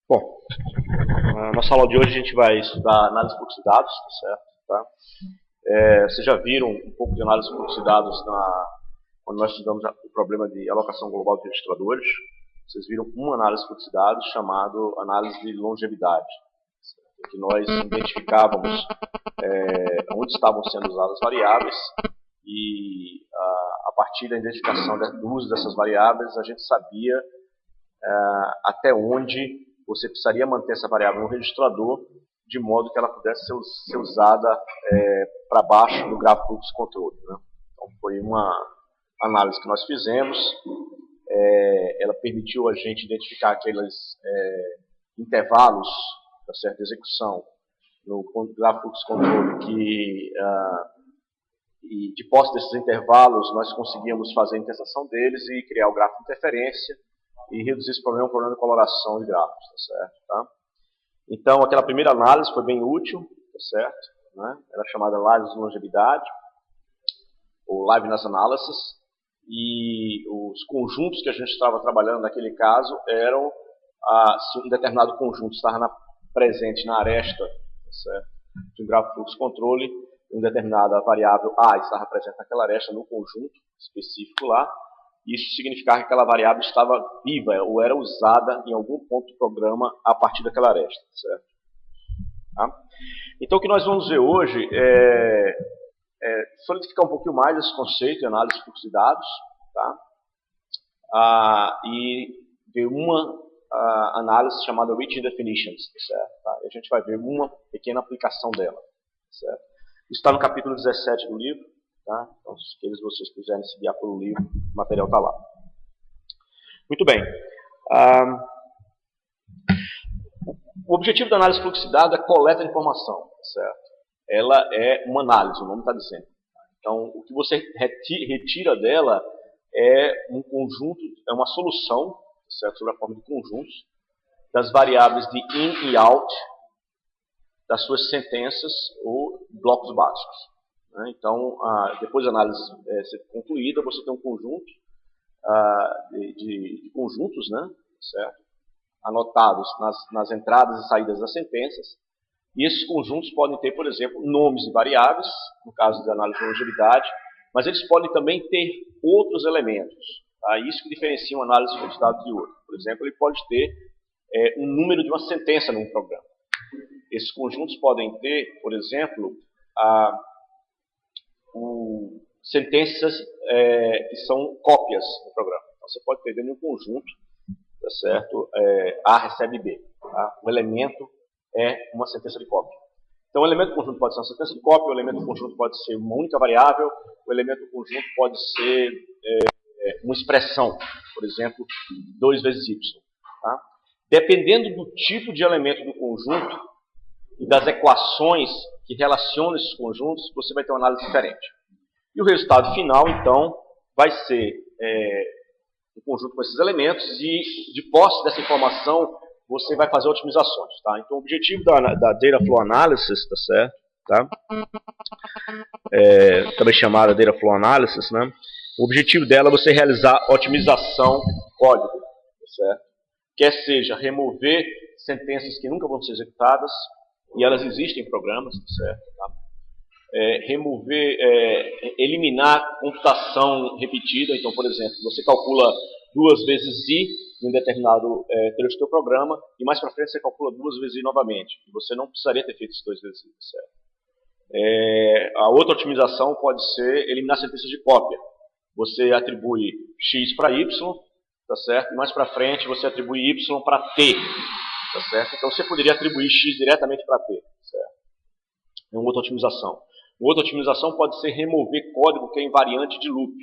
Bom, na nossa aula de hoje a gente vai estudar análise de fluxo de dados, tá certo? Tá? Vocês já viram um pouco de análise de fluxo de dados quando nós estudamos o problema de alocação global de registradores. Vocês viram uma análise de fluxo de dados chamada análise de longevidade, em que nós identificávamos onde estavam sendo usadas as variáveis e a partir da identificação do uso dessas variáveis a gente sabia até onde você precisaria manter essa variável no registrador de modo que ela pudesse ser usada para baixo do gráfico fluxo controle. Né? Então foi uma análise que nós fizemos, ela permitiu a gente identificar aqueles intervalos da certa execução no gráfico fluxo controle e de posse desses intervalos nós conseguíamos fazer a interseção deles e criar o gráfico de interferência e reduzir esse problema, o problema de coloração de gráficos, tá certo? Tá? Então, aquela primeira análise foi bem útil, tá certo? Né? Era chamada análise de longevidade, ou liveness analysis, e os conjuntos que a gente estava trabalhando naquele caso eram, se um determinado conjunto estava presente na aresta, tá certo? De um gráfico fluxo controle, uma determinada variável A estava presente naquela aresta no conjunto específico lá, isso significava que aquela variável estava viva ou era usada em algum ponto do programa a partir daquela aresta, certo? Tá? Então, o que nós vamos ver hoje é solidificar um pouquinho mais esse conceito de análise de fluxo de dados, tá? E ver uma análise chamada Reaching Definitions, certo? Tá? E a gente vai ver uma pequena aplicação dela, certo? Isso está no capítulo 17 do livro. Tá? Então, se vocês quiserem se guiar pelo livro, o material está lá. Muito bem. O objetivo da análise de fluxo de dados é coleta de informação, certo? Ela é uma análise, o nome está dizendo. Então, o que você retira dela é um conjunto, é uma solução, certo? Sobre a forma de conjuntos, das variáveis de in e out, das suas sentenças ou blocos básicos. Então, depois da análise ser concluída, você tem um conjunto de conjuntos, né, certo? Anotados nas entradas e saídas das sentenças. E esses conjuntos podem ter, por exemplo, nomes de variáveis, no caso da análise de longevidade, mas eles podem também ter outros elementos. Tá? Isso que diferencia uma análise de dados de outra. Por exemplo, ele pode ter um número de uma sentença num programa. Esses conjuntos podem ter, por exemplo, sentenças que são cópias do programa. Então, você pode ter dentro de um conjunto, tá certo? A recebe B. Tá? O elemento é uma sentença de cópia. Então, o elemento do conjunto pode ser uma sentença de cópia, o elemento do conjunto pode ser uma única variável, o elemento do conjunto pode ser uma expressão, por exemplo, 2 vezes y. Tá? Dependendo do tipo de elemento do conjunto e das equações que relacionam esses conjuntos, você vai ter uma análise diferente. E o resultado final, então, vai ser um conjunto com esses elementos e, de posse dessa informação, você vai fazer otimizações. Tá? Então, o objetivo da Data Flow Analysis, tá certo? Tá? Também chamada Data Flow Analysis, né? O objetivo dela é você realizar otimização código, tá certo? Quer seja remover sentenças que nunca vão ser executadas, e elas existem em programas, certo? Tá? Eliminar computação repetida. Então, por exemplo, você calcula 2 vezes i em um determinado trecho do seu programa, e mais para frente você calcula 2 vezes i novamente. E você não precisaria ter feito isso 2 vezes i, certo? A outra otimização pode ser eliminar sentenças de cópia. Você atribui x para y, tá certo? E mais para frente você atribui y para t. Tá certo? Então você poderia atribuir x diretamente para t. Certo? É uma outra otimização. Uma outra otimização pode ser remover código que é invariante de loop.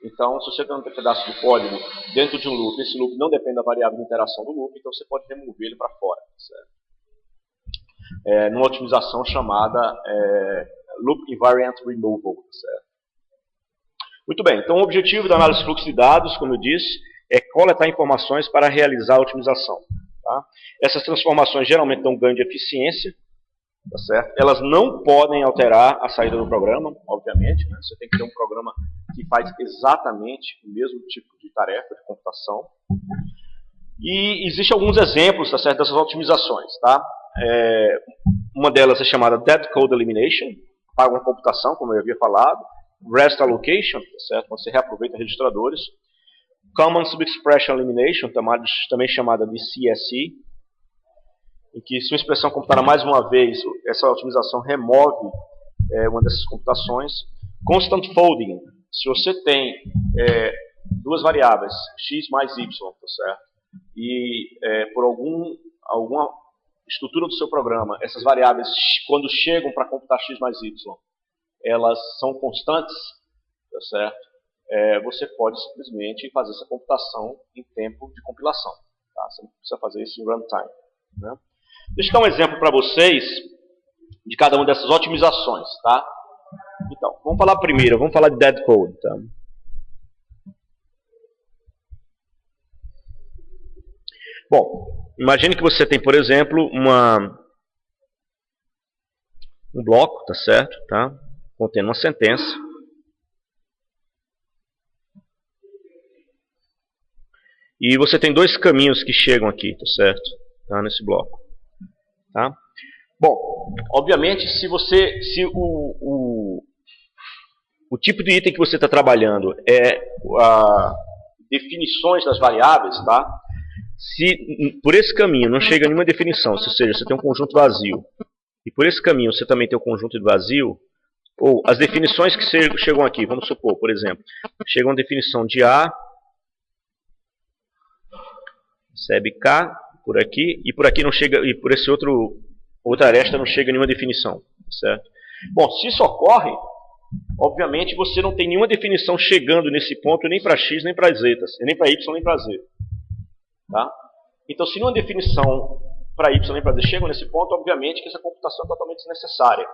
Então, se você tem um pedaço de código dentro de um loop, esse loop não depende da variável de interação do loop, então você pode remover ele para fora. Certo? Numa otimização chamada Loop Invariant Removal. Certo? Muito bem, então o objetivo da análise de fluxo de dados, como eu disse, é coletar informações para realizar a otimização. Tá? Essas transformações geralmente dão ganho de eficiência, tá certo? Elas não podem alterar a saída do programa, obviamente. Né? Você tem que ter um programa que faz exatamente o mesmo tipo de tarefa de computação. E existem alguns exemplos, tá certo, dessas otimizações. Tá? Uma delas é chamada Dead Code Elimination, paga uma computação, como eu havia falado. Rest Allocation, tá certo? Quando você reaproveita registradores. Common Subexpression Elimination, também chamada de CSE, em que, se uma expressão computada mais uma vez, essa otimização remove uma dessas computações. Constant Folding, se você tem duas variáveis, x mais y, tá certo? E por alguma estrutura do seu programa, essas variáveis, quando chegam para computar x mais y, elas são constantes, tá certo? Você pode simplesmente fazer essa computação em tempo de compilação. Tá? Você não precisa fazer isso em runtime. Né? Deixa eu dar um exemplo para vocês de cada uma dessas otimizações. Tá? Então, vamos falar primeiro, vamos falar de Dead Code. Tá? Bom, imagine que você tem, por exemplo, um bloco, tá certo? Tá? Contendo uma sentença. E você tem dois caminhos que chegam aqui, tá certo? Tá, nesse bloco. Tá? Bom, obviamente, se o tipo de item que você está trabalhando é definições das variáveis, tá? Se por esse caminho não chega a nenhuma definição, ou seja, você tem um conjunto vazio, e por esse caminho você também tem um conjunto de vazio, ou as definições que chegam aqui, vamos supor, por exemplo, chega uma definição de A, recebe K por aqui, e por aqui não chega, e por esse outra aresta não chega a nenhuma definição, certo? Bom, se isso ocorre, obviamente você não tem nenhuma definição chegando nesse ponto nem para x, nem para z, nem para y, nem para z. Tá? Então, se nenhuma definição para y nem para z chegam nesse ponto, obviamente que essa computação é totalmente desnecessária.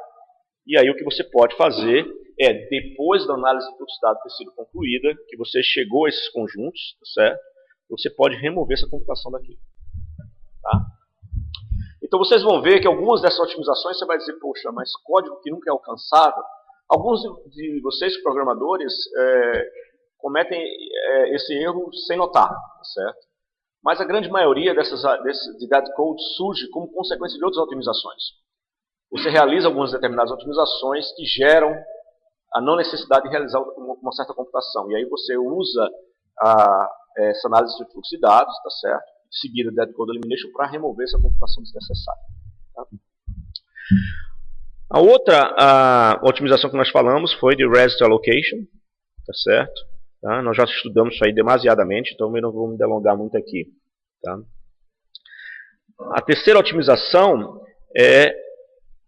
E aí o que você pode fazer é, depois da análise de fluxo de dados ter sido concluída, que você chegou a esses conjuntos, certo? Você pode remover essa computação daqui. Tá? Então vocês vão ver que algumas dessas otimizações você vai dizer, poxa, mas código que nunca é alcançável. Alguns de vocês, programadores, cometem esse erro sem notar, certo? Mas a grande maioria de dead code surge como consequência de outras otimizações. Você realiza algumas determinadas otimizações que geram a não necessidade de realizar uma certa computação. E aí você usa essa análise de fluxo de dados, tá certo? Em seguida, Dead Code Elimination para remover essa computação desnecessária. Tá? A outra otimização que nós falamos foi de Rest Allocation, tá certo? Tá? Nós já estudamos isso aí demasiadamente, então eu não vou me delongar muito aqui. Tá? A terceira otimização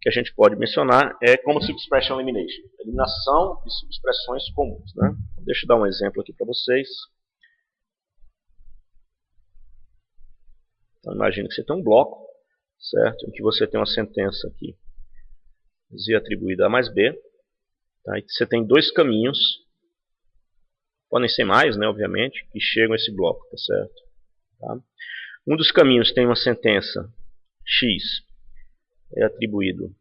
que a gente pode mencionar é Common Subexpression Elimination, eliminação de subexpressões comuns. Né? Deixa eu dar um exemplo aqui para vocês. Então, imagine que você tem um bloco, certo? Em que você tem uma sentença aqui, z atribuída a mais b. Tá? E você tem dois caminhos, podem ser mais, né, obviamente, que chegam a esse bloco, tá certo? Tá? Um dos caminhos tem uma sentença x, é atribuído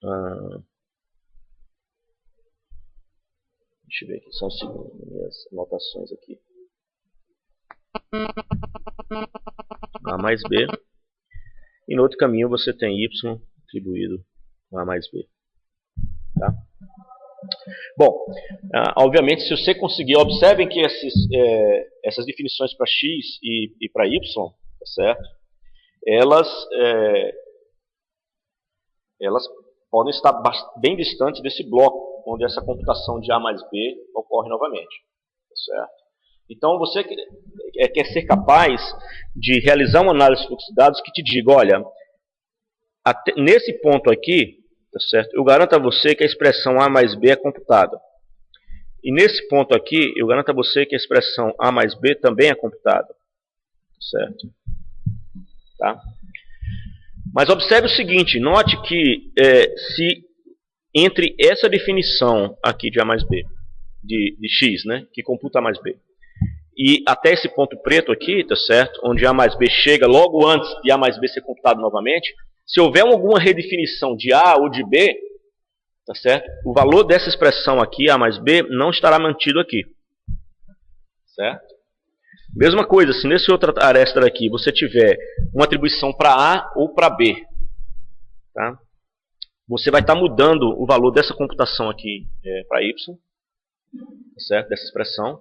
a... Deixa eu ver aqui, são as minhas anotações aqui. A mais B. E no outro caminho você tem Y atribuído a A mais B. Tá? Bom, obviamente se você conseguir, observem que essas definições para X e para Y, tá certo? Elas podem estar bem distantes desse bloco, onde essa computação de A mais B ocorre novamente. Tá certo? Então você quer ser capaz de realizar uma análise de fluxo de dados que te diga, olha, nesse ponto aqui, tá certo? Eu garanto a você que a expressão A mais B é computada. E nesse ponto aqui, eu garanto a você que a expressão A mais B também é computada. Tá certo? Tá? Mas observe o seguinte, note que se entre essa definição aqui de A mais B, de X, né, que computa A mais B, e até esse ponto preto aqui, tá certo? Onde A mais B chega logo antes de A mais B ser computado novamente, se houver alguma redefinição de A ou de B, tá certo? O valor dessa expressão aqui, A mais B, não estará mantido aqui. Certo? Mesma coisa, se nesse outra aresta aqui você tiver uma atribuição para A ou para B, tá? Você vai estar mudando o valor dessa computação aqui para Y, certo? Dessa expressão.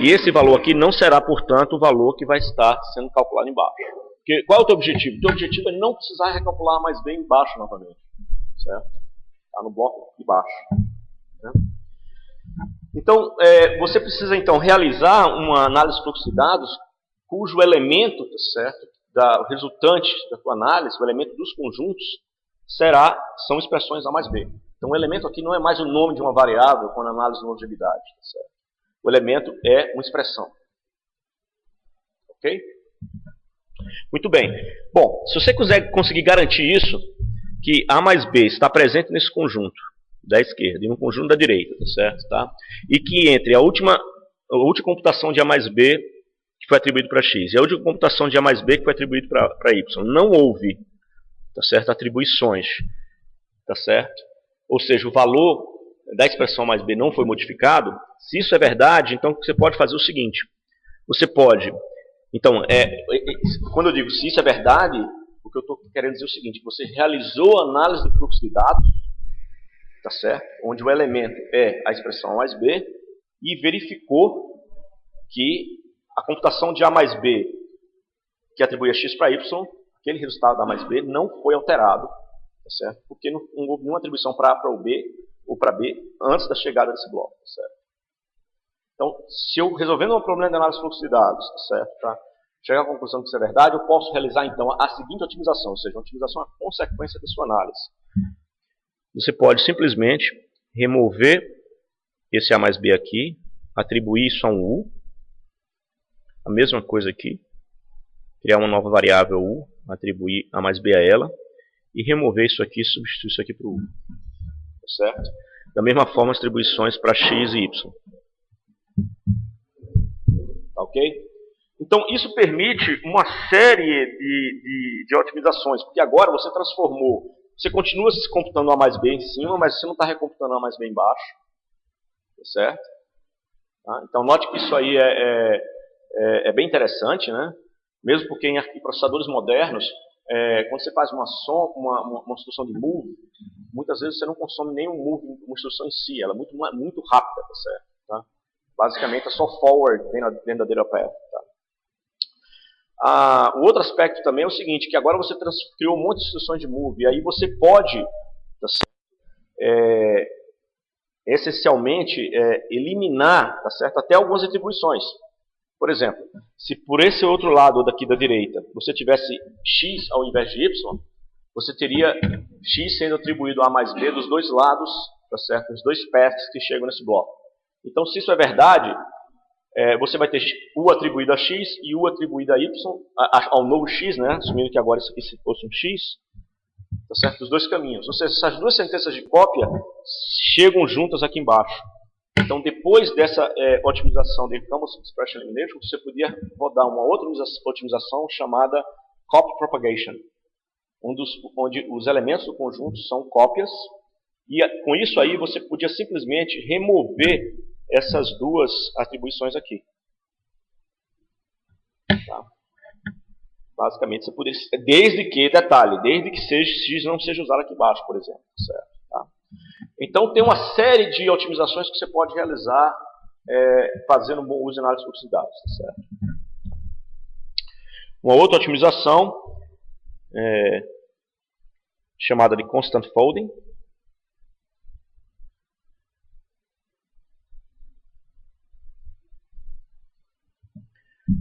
E esse valor aqui não será, portanto, o valor que vai estar sendo calculado embaixo. Porque, qual é o teu objetivo? O teu objetivo é não precisar recalcular A mais B embaixo novamente, certo? Está no bloco de baixo, né? Então, você precisa então realizar uma análise de fluxo de dados cujo elemento, tá certo, o resultante da tua análise, o elemento dos conjuntos, são expressões A mais B. Então, o elemento aqui não é mais o nome de uma variável com a análise de longevidade, tá certo? O elemento é uma expressão. Ok? Muito bem. Bom, se você conseguir garantir isso, que A mais B está presente nesse conjunto da esquerda e no conjunto da direita, tá certo? Tá? E que entre a última computação de A mais B que foi atribuído para X e a última computação de A mais B que foi atribuído para Y não houve, tá certo, atribuições, tá certo? Ou seja, o valor da expressão mais B não foi modificado. Se isso é verdade, então você pode fazer o seguinte. Você pode... Então, quando eu digo se isso é verdade, o que eu estou querendo dizer é o seguinte. Você realizou a análise do fluxo de dados, tá certo? Onde o elemento é a expressão A mais B, e verificou que a computação de A mais B, que atribui a X para Y, aquele resultado da A mais B, não foi alterado, tá certo? Porque não houve nenhuma atribuição para A para o B ou para B antes da chegada desse bloco, tá certo? Então, se eu resolvendo um problema de análise de fluxo de dados, tá certo? Para chegar à conclusão que isso é verdade, eu posso realizar então a seguinte otimização, ou seja, uma otimização é a consequência da sua análise. Você pode simplesmente remover esse A mais B aqui, atribuir isso a um U, a mesma coisa aqui, criar uma nova variável U, atribuir A mais B a ela, e remover isso aqui e substituir isso aqui por U. Tá certo? Da mesma forma, as atribuições para X e Y. Tá ok? Então, isso permite uma série de otimizações, porque agora você transformou, você continua se computando A mais B em cima, mas você não está recomputando A mais B embaixo. Tá certo? Tá? Então, note que isso aí é bem interessante, né? Mesmo porque em processadores modernos, quando você faz uma instrução de move, muitas vezes você não consome nem uma instrução em si, ela é muito rápida, tá certo? Tá? Basicamente é só forward dentro da data path. Tá? O outro aspecto também é o seguinte, que agora você criou um monte de instruções de move, e aí você pode, tá certo? Essencialmente eliminar, tá certo, até algumas atribuições. Por exemplo, se por esse outro lado daqui da direita você tivesse X ao invés de Y, você teria X sendo atribuído a A mais B dos dois lados, tá certo? Os dois paths que chegam nesse bloco. Então, se isso é verdade, você vai ter U atribuído a X e U atribuído a Y, ao novo X, né? Assumindo que agora isso aqui fosse um X, tá certo? Os dois caminhos. Ou seja, essas duas sentenças de cópia chegam juntas aqui embaixo. Então, depois dessa otimização de Canvas Expression Elimination, você podia rodar uma outra otimização chamada Copy Propagation, onde os elementos do conjunto são cópias, e com isso aí você podia simplesmente remover essas duas atribuições aqui. Tá? Basicamente, você poderia, desde que X não seja usado aqui embaixo, por exemplo. Certo? Tá? Então, tem uma série de otimizações que você pode realizar fazendo bom uso de análise de fluxo de dados. Tá certo? Uma outra otimização chamada de Constant Folding.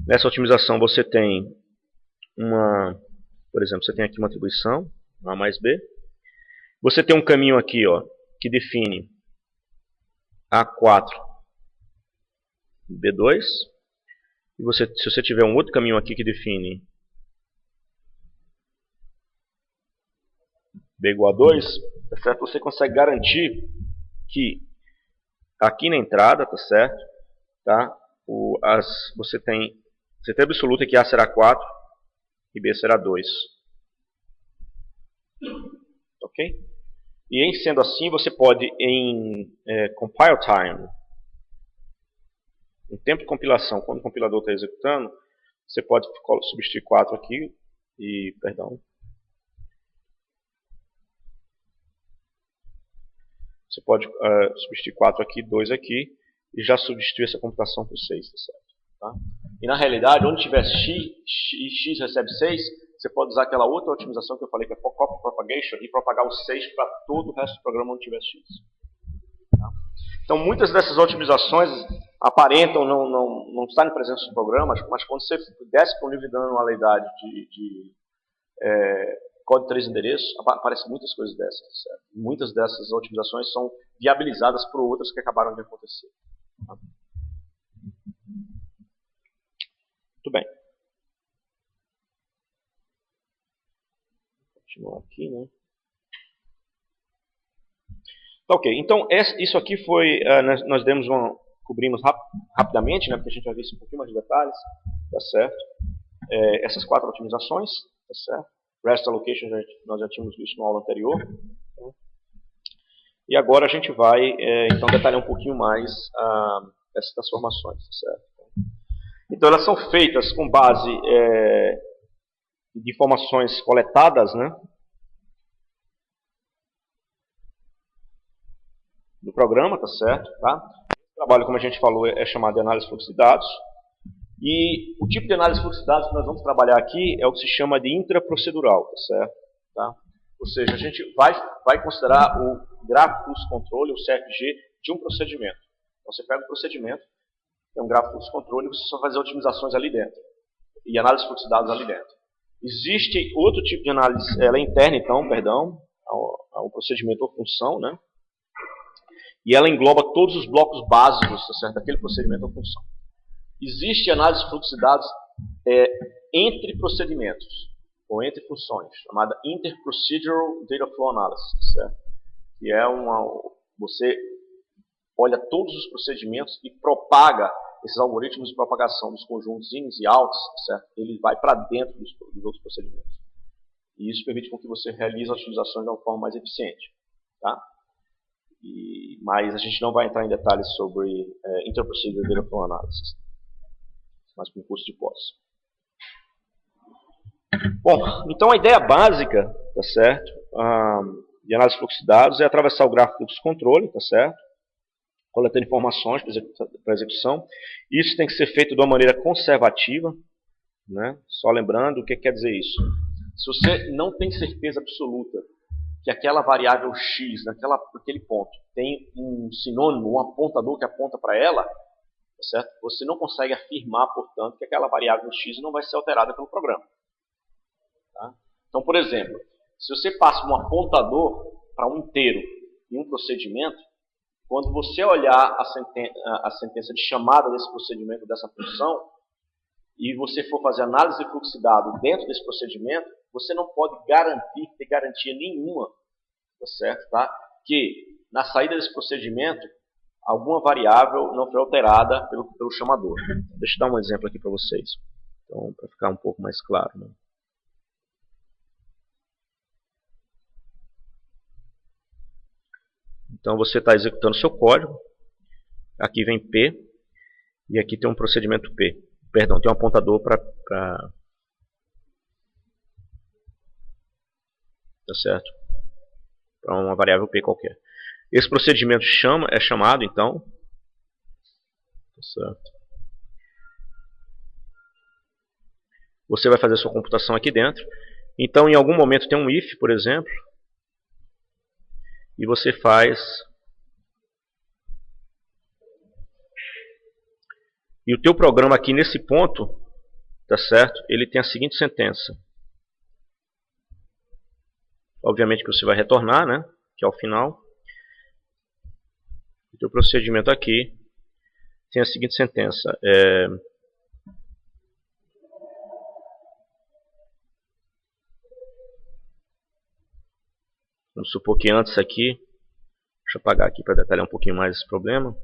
Nessa otimização você tem por exemplo, você tem aqui uma atribuição, A mais B. Você tem um caminho aqui, ó, que define A4 e B2. E se você tiver um outro caminho aqui que define B igual a 2, tá certo? Você consegue garantir que aqui na entrada, tá certo? Tá? Você tem absoluta que A será 4 e B será 2. Ok? E em sendo assim, você pode, em compile time, em tempo de compilação, quando o compilador está executando, você pode substituir 4 aqui, você pode substituir 4 aqui, 2 aqui, e já substituir essa computação por 6, tá certo? Tá? E na realidade, onde tiver x recebe 6, você pode usar aquela outra otimização que eu falei, que é copy propagation, e propagar o 6 para todo o resto do programa onde tiver x. Tá? Então, muitas dessas otimizações aparentam não estarem presentes no programa, mas quando você desce para um nível de granulalidade de código de 3 endereços, aparecem muitas coisas dessas. Certo? Muitas dessas otimizações são viabilizadas por outras que acabaram de acontecer. Tá? Muito bem. Vou continuar aqui, né? Ok, então isso aqui foi, nós cobrimos rapidamente, né, porque a gente vai ver isso um pouquinho mais de detalhes, tá certo? Essas 4 otimizações, tá certo? REST Allocation nós já tínhamos visto na aula anterior. Tá? E agora a gente vai, então, detalhar um pouquinho mais essas transformações, tá certo? Então, elas são feitas com base de informações coletadas, né, do programa, tá certo? Tá? O trabalho, como a gente falou, é chamado de análise de fluxo de dados. E o tipo de análise de fluxo de dados que nós vamos trabalhar aqui é o que se chama de intraprocedural, tá certo? Tá? Ou seja, a gente vai considerar o gráfico fluxo controle, o CFG, de um procedimento. Então, você pega o procedimento, tem um gráfico fluxo controle, e você só vai fazer otimizações ali dentro. E análise de fluxo de dados ali dentro. Existe outro tipo de análise, ela é interna, então, perdão, ao procedimento ou função, né? E ela engloba todos os blocos básicos, tá certo, daquele procedimento ou função. Existe análise de fluxo de dados entre procedimentos, ou entre funções, chamada Interprocedural Data Flow Analysis, certo? Que é você olha todos os procedimentos e propaga esses algoritmos de propagação dos conjuntos ins e outs, certo? Ele vai para dentro dos outros procedimentos. E isso permite com que você realize as utilizações de uma forma mais eficiente. Tá? Mas a gente não vai entrar em detalhes sobre Interprocedural Data Flow Analysis, mas com curso de pós. Bom, então a ideia básica, tá certo, de análise de fluxo de dados é atravessar o gráfico de fluxo controle, tá certo, coletando informações para execução. Isso tem que ser feito de uma maneira conservativa, né? Só lembrando, o que quer dizer isso? Se você não tem certeza absoluta que aquela variável x, naquele ponto, tem um sinônimo, um apontador que aponta para ela, tá certo? Você não consegue afirmar, portanto, que aquela variável x não vai ser alterada pelo programa. Tá? Então, por exemplo, se você passa um apontador para um inteiro em um procedimento, quando você olhar a sentença de chamada desse procedimento, dessa função, e você for fazer análise de fluxo de dados dentro desse procedimento, você não pode ter garantia nenhuma, tá certo? Tá? Que na saída desse procedimento, alguma variável não foi alterada pelo chamador. Deixa eu dar um exemplo aqui para vocês, então, para ficar um pouco mais claro. Né? Então você está executando seu código, aqui vem P, e aqui tem um procedimento P. Perdão, tem um apontador para tá certo? Para uma variável P qualquer. Esse procedimento é chamado, então, tá certo? Você vai fazer a sua computação aqui dentro. Então, em algum momento tem um if, por exemplo, e você faz... E o teu programa aqui nesse ponto, tá certo? Ele tem a seguinte sentença. Obviamente que você vai retornar, né? Que é o final. O teu procedimento aqui tem a seguinte sentença. Vamos supor que antes aqui, deixa eu apagar aqui para detalhar um pouquinho mais esse problema.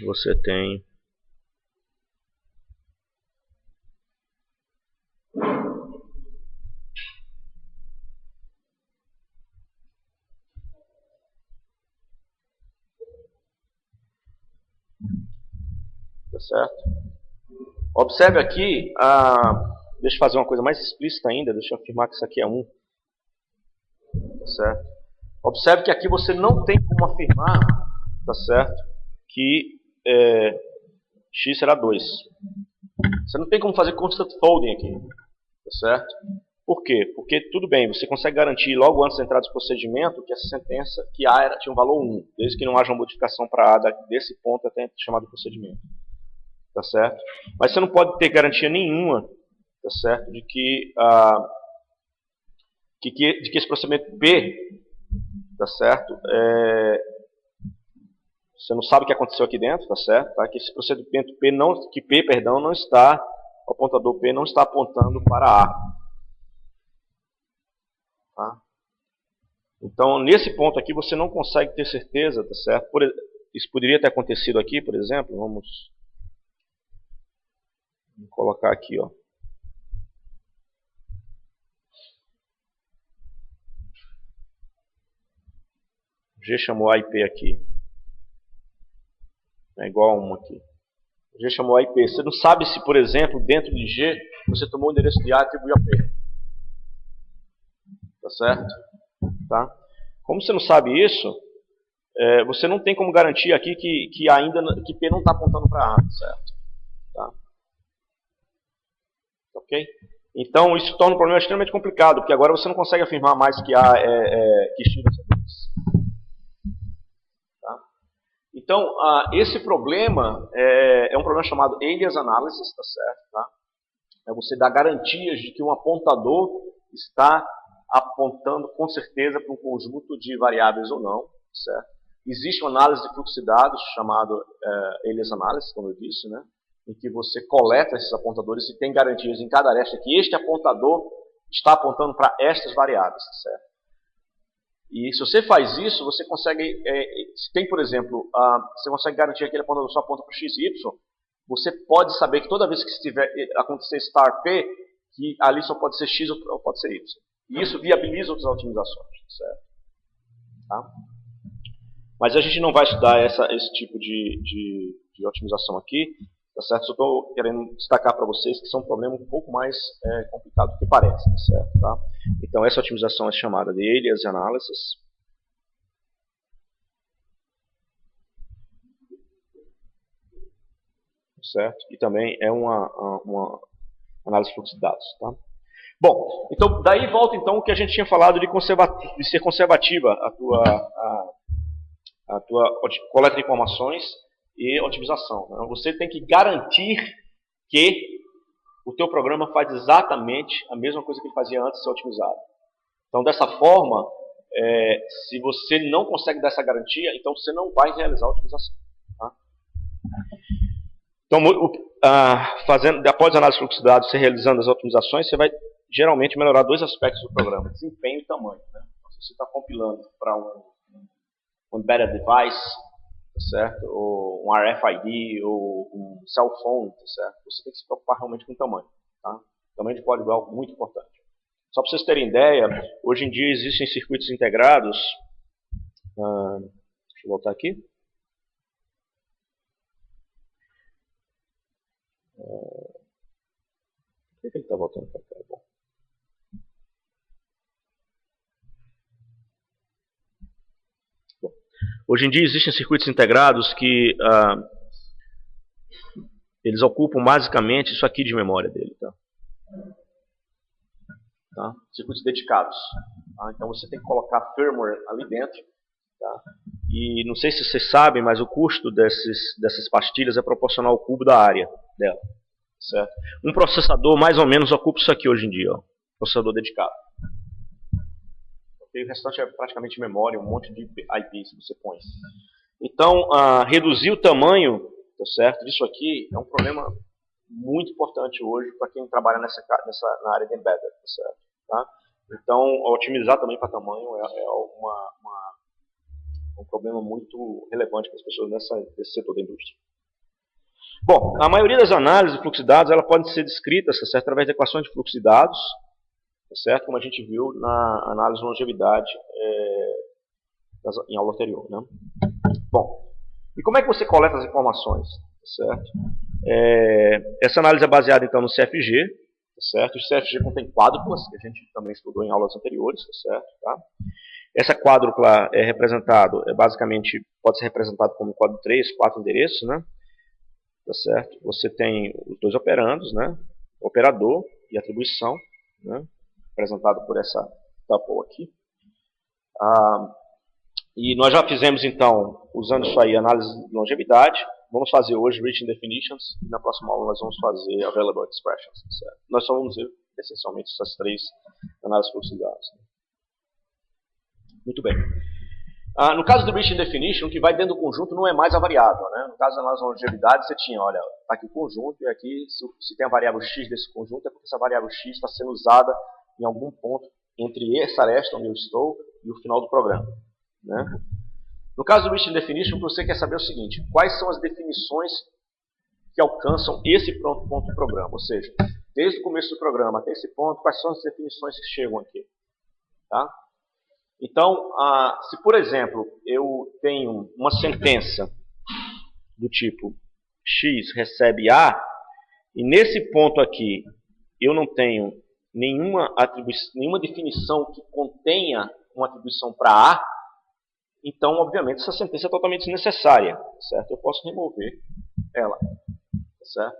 Você tem tá certo? Observe aqui, deixa eu fazer uma coisa mais explícita ainda, deixa eu afirmar que isso aqui é 1, tá certo? Observe que aqui você não tem como afirmar, tá certo, que x será 2. Você não tem como fazer constant folding aqui, tá certo? Por quê? Porque, tudo bem, você consegue garantir logo antes da entrada do procedimento que essa sentença, que A tinha um valor 1, desde que não haja uma modificação para A desse ponto até chamado procedimento. Tá certo? Mas você não pode ter garantia nenhuma, tá certo, de que esse procedimento P, tá certo, você não sabe o que aconteceu aqui dentro, tá certo? Tá? Que esse procedimento P não está, o apontador P não está apontando para A. Tá? Então, nesse ponto aqui, você não consegue ter certeza, tá certo? Isso poderia ter acontecido aqui, por exemplo, vamos colocar aqui, ó. G chamou A e P aqui. É igual a 1 aqui. G chamou A e P. Você não sabe se, por exemplo, dentro de G, você tomou o endereço de A e atribuiu a P. Tá certo? Tá? Como você não sabe isso, você não tem como garantir aqui que P não está apontando para A, certo? Tá? Ok? Então, isso torna o problema extremamente complicado, porque agora você não consegue afirmar mais que A que x vai ser 2. Tá? Então, esse problema é um problema chamado alias analysis, tá certo? Tá? É você dar garantias de que um apontador está apontando com certeza para um conjunto de variáveis ou não, certo? Existe uma análise de fluxo de dados chamado alias analysis, como eu disse, né? Em que você coleta esses apontadores e tem garantias em cada aresta que este apontador está apontando para estas variáveis, certo? E se você faz isso, você consegue, se tem, por exemplo, você consegue garantir que aquele apontador só aponta para x e y, você pode saber que toda vez que acontecer star p, que ali só pode ser x ou pode ser y. E isso viabiliza outras otimizações, certo? Tá? Mas a gente não vai estudar esse tipo de otimização aqui, tá certo? Só estou querendo destacar para vocês que isso é um problema um pouco mais complicado do que parece, tá certo? Tá? Então essa otimização é chamada de alias analysis. Certo? E também é uma análise de fluxo de dados, tá? Bom, então daí volta então o que a gente tinha falado de ser conservativa a tua coleta de informações e otimização. Né? Você tem que garantir que o teu programa faz exatamente a mesma coisa que ele fazia antes de ser otimizado. Então, dessa forma, se você não consegue dar essa garantia, então você não vai realizar a otimização. Tá? Então, após a análise de fluxo de dados, você realizando as otimizações, você vai geralmente melhorar dois aspectos do programa, desempenho e tamanho. Né? Então, se você está compilando para um embedded device, tá certo? Ou um RFID, ou um cell phone, tá certo? Você tem que se preocupar realmente com o tamanho. Tá? O tamanho de código é algo muito importante. Só para vocês terem ideia, hoje em dia existem circuitos integrados. Deixa eu voltar aqui. Por que ele está voltando para cá? Bom. Hoje em dia existem circuitos integrados que eles ocupam basicamente isso aqui de memória dele. Tá? Circuitos dedicados. Tá? Então você tem que colocar firmware ali dentro. Tá? E não sei se vocês sabem, mas o custo dessas pastilhas é proporcional ao cubo da área dela. Certo? Um processador mais ou menos ocupa isso aqui hoje em dia. Ó, processador dedicado. Okay? O restante é praticamente memória, um monte de IPs que você põe. Então, reduzir o tamanho, tá certo, disso aqui é um problema muito importante hoje para quem trabalha na área de embedded. Tá certo? Tá? Então, otimizar também para tamanho é um problema muito relevante para as pessoas nesse setor da indústria. Bom, a maioria das análises de fluxo de dados ela pode ser descritas, tá certo, através de equações de fluxo de dados, tá certo, como a gente viu na análise de longevidade em aula anterior. Né? Bom, e como é que você coleta as informações? Tá certo? Essa análise é baseada então no CFG, tá certo? O CFG contém quádruplas, que a gente também estudou em aulas anteriores, tá certo? Tá? Essa quádrupla é representado, basicamente, pode ser representado como quadro 3, 4 endereços, né? Tá certo? Você tem os dois operandos, né? Operador e atribuição, né? Representado por essa tuple aqui. E nós já fizemos, então, usando isso aí, análise de longevidade. Vamos fazer hoje Reaching Definitions. E na próxima aula nós vamos fazer Available Expressions. Certo? Nós só vamos ver, essencialmente, essas três análises por dados. Muito bem. No caso do Reaching Definition, o que vai dentro do conjunto não é mais a variável. Né? No caso da análise de longevidade, você tinha, olha, está aqui o conjunto, e aqui, se tem a variável x desse conjunto, é porque essa variável x está sendo usada em algum ponto entre essa aresta onde eu estou e o final do programa. Né? No caso do Reaching Definition, o que você quer saber é o seguinte: quais são as definições que alcançam esse ponto do programa? Ou seja, desde o começo do programa até esse ponto, quais são as definições que chegam aqui? Tá? Então, se por exemplo, eu tenho uma sentença do tipo x recebe A, e nesse ponto aqui eu não tenho nenhuma definição que contenha uma atribuição para A, então, obviamente, essa sentença é totalmente desnecessária, certo? Eu posso remover ela, certo?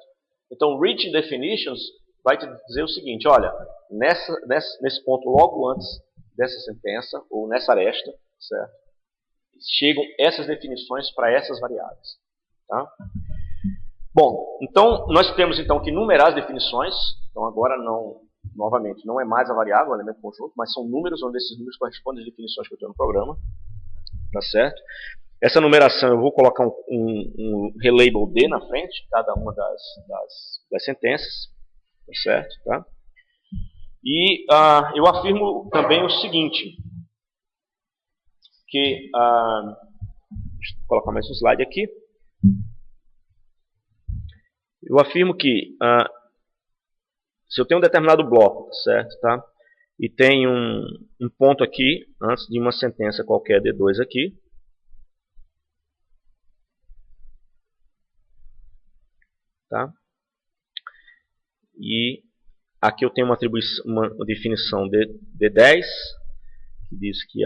Então, Reaching Definitions vai te dizer o seguinte: olha, nesse ponto logo antes dessa sentença, ou nessa aresta, certo? Chegam essas definições para essas variáveis. Tá? Bom, então, nós temos então que numerar as definições. Então, agora novamente, não é mais a variável, o elemento conjunto, mas são números, onde esses números correspondem às definições que eu tenho no programa. Tá certo? Essa numeração eu vou colocar um relabel D na frente, cada uma das sentenças, tá certo? Tá? E eu afirmo também o seguinte, que, deixa eu colocar mais um slide aqui, eu afirmo que se eu tenho um determinado bloco, tá certo? Tá? E tem um ponto aqui, antes de uma sentença qualquer D2 aqui. Tá? E aqui eu tenho uma definição de D10, que diz que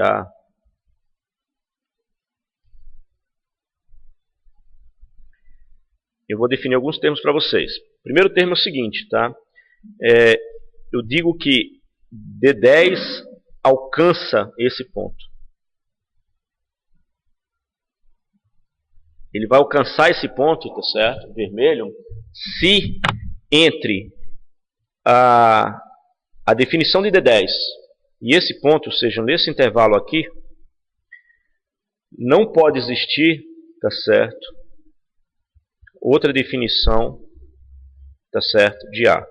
eu vou definir alguns termos para vocês. O primeiro termo é o seguinte, tá? Eu digo que D10 alcança esse ponto. Ele vai alcançar esse ponto, tá certo? Vermelho, se entre a definição de D10 e esse ponto, ou seja, nesse intervalo aqui, não pode existir, tá certo? Outra definição, tá certo? De A.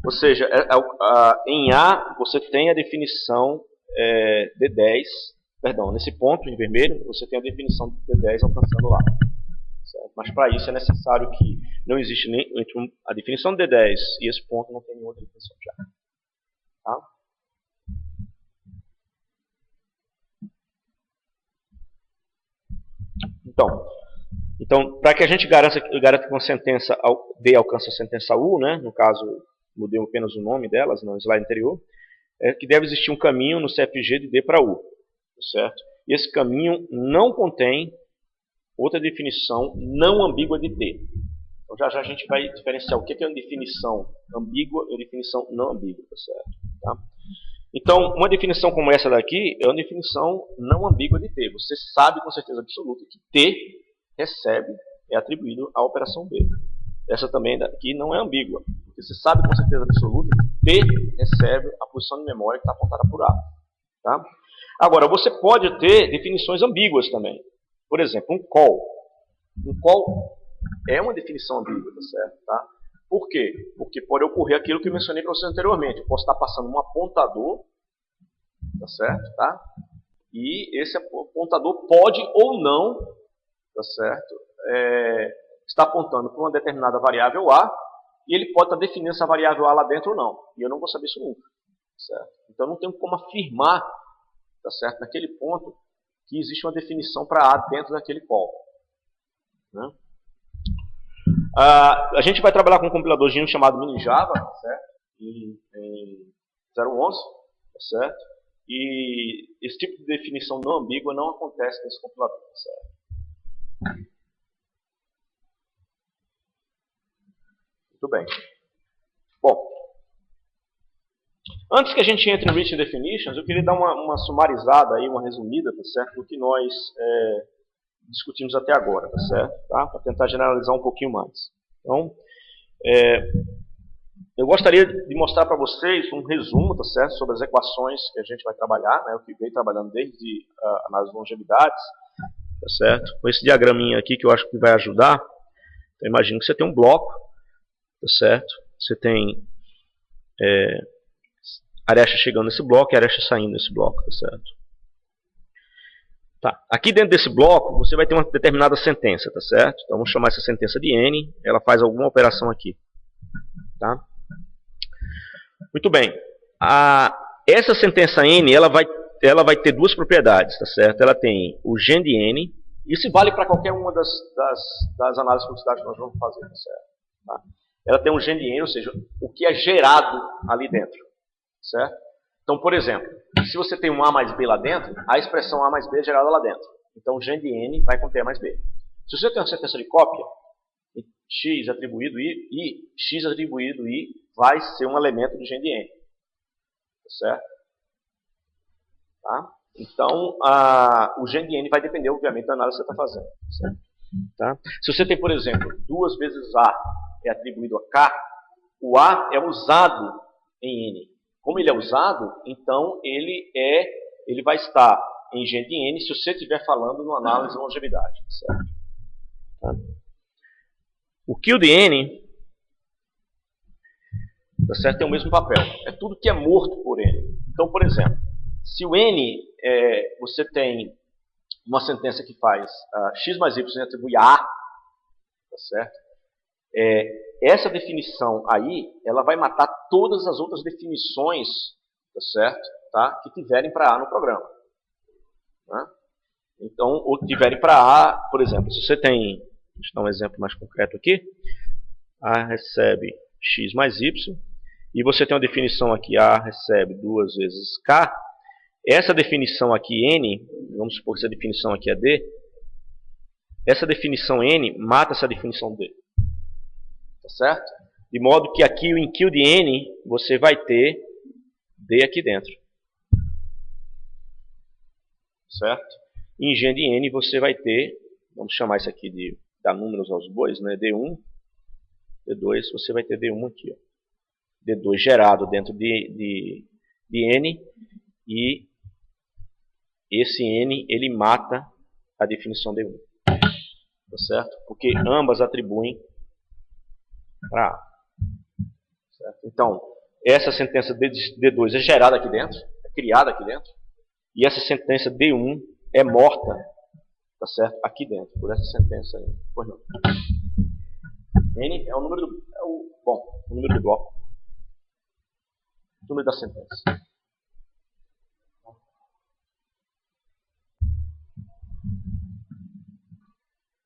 Ou seja, em A você tem a definição D10, perdão, nesse ponto em vermelho você tem a definição de D10 alcançando lá. Certo? Mas para isso é necessário que não existe nem entre a definição de D10 e esse ponto não tem nenhuma outra definição de A. Tá? Então para que a gente garanta que uma sentença D alcance a sentença U, né, no caso mudei apenas o nome delas no slide anterior, é que deve existir um caminho no CFG de D para U, certo? E esse caminho não contém outra definição não ambígua de D. Então já a gente vai diferenciar o que é uma definição ambígua e uma definição não ambígua, certo? Tá? Então, uma definição como essa daqui é uma definição não ambígua de T. Você sabe com certeza absoluta que T é atribuído à operação B. Essa também aqui não é ambígua, porque você sabe com certeza absoluta que T recebe a posição de memória que está apontada por A. Tá? Agora, você pode ter definições ambíguas também. Por exemplo, um call. Um call é uma definição ambígua, tá certo? Tá? Por quê? Porque pode ocorrer aquilo que eu mencionei para vocês anteriormente. Eu posso estar passando um apontador, tá certo? Tá? E esse apontador pode ou não, tá certo? Está apontando para uma determinada variável A, e ele pode estar definindo essa variável A lá dentro ou não. E eu não vou saber isso nunca. Certo? Então não tenho como afirmar, tá certo, naquele ponto, que existe uma definição para A dentro daquele call. Né? A gente vai trabalhar com um compiladorzinho chamado MiniJava, certo? Em 0.11, certo? E esse tipo de definição não ambígua não acontece nesse compilador, certo? Muito bem. Bom, antes que a gente entre no Rich Definitions, eu queria dar uma sumarizada, aí, uma resumida, tá certo? Do que nós discutimos até agora, tá certo? Tá? Para tentar generalizar um pouquinho mais. Então, eu gostaria de mostrar para vocês um resumo, tá certo? Sobre as equações que a gente vai trabalhar, né? O que veio trabalhando desde análise de longevidades, tá certo? Com esse diagraminha aqui que eu acho que vai ajudar. Então, imagina que você tem um bloco, tá certo? Você tem aresta chegando nesse bloco e aresta saindo desse bloco, tá certo? Tá. Aqui dentro desse bloco, você vai ter uma determinada sentença, tá certo? Então, vamos chamar essa sentença de N, ela faz alguma operação aqui, tá? Muito bem. Essa sentença N, ela vai ter duas propriedades, tá certo? Ela tem o gen de N, isso vale para qualquer uma das análises de fluxividade que nós vamos fazer, tá certo? Tá? Ela tem um gen de N, ou seja, o que é gerado ali dentro, certo? Então, por exemplo, se você tem um A mais B lá dentro, a expressão A mais B é gerada lá dentro. Então, o gen de N vai conter A mais B. Se você tem uma sentença de cópia, x atribuído I, x atribuído I vai ser um elemento do gen de N. Tá certo? Tá? Então, o gen de N vai depender, obviamente, da análise que você está fazendo. Certo? Tá? Se você tem, por exemplo, 2 vezes A é atribuído a K, o A é usado em N. Como ele é usado, então ele vai estar em gen de N se você estiver falando numa análise de longevidade. Certo? Tá? O kill de N, tá certo, tem o mesmo papel. É tudo que é morto por N. Então, por exemplo, se o N, você tem uma sentença que faz x mais y atribui a A, tá certo? Essa definição aí, ela vai matar todas as outras definições, tá certo? Tá? Que tiverem para A no programa. Né? Então, ou que tiverem para A, por exemplo, se você tem, deixa eu dar um exemplo mais concreto aqui, A recebe x mais y, e você tem uma definição aqui, A recebe 2 vezes K, essa definição aqui, N, vamos supor que essa definição aqui é D, essa definição N mata essa definição D. Tá certo? De modo que aqui em kill de N, você vai ter D aqui dentro. Certo? Em gen de N, você vai ter, vamos chamar isso aqui de dar números aos bois, né? D1, D2, você vai ter D1 aqui. Ó. D2 gerado dentro de N, e esse N, ele mata a definição D1. Tá certo? Porque ambas atribuem para A. Certo? Então, essa sentença D2 é gerada aqui dentro, é criada aqui dentro, e essa sentença D1 é morta, tá certo? Aqui dentro, por essa sentença aí. Pois não. N é o número o número do bloco. O número da sentença.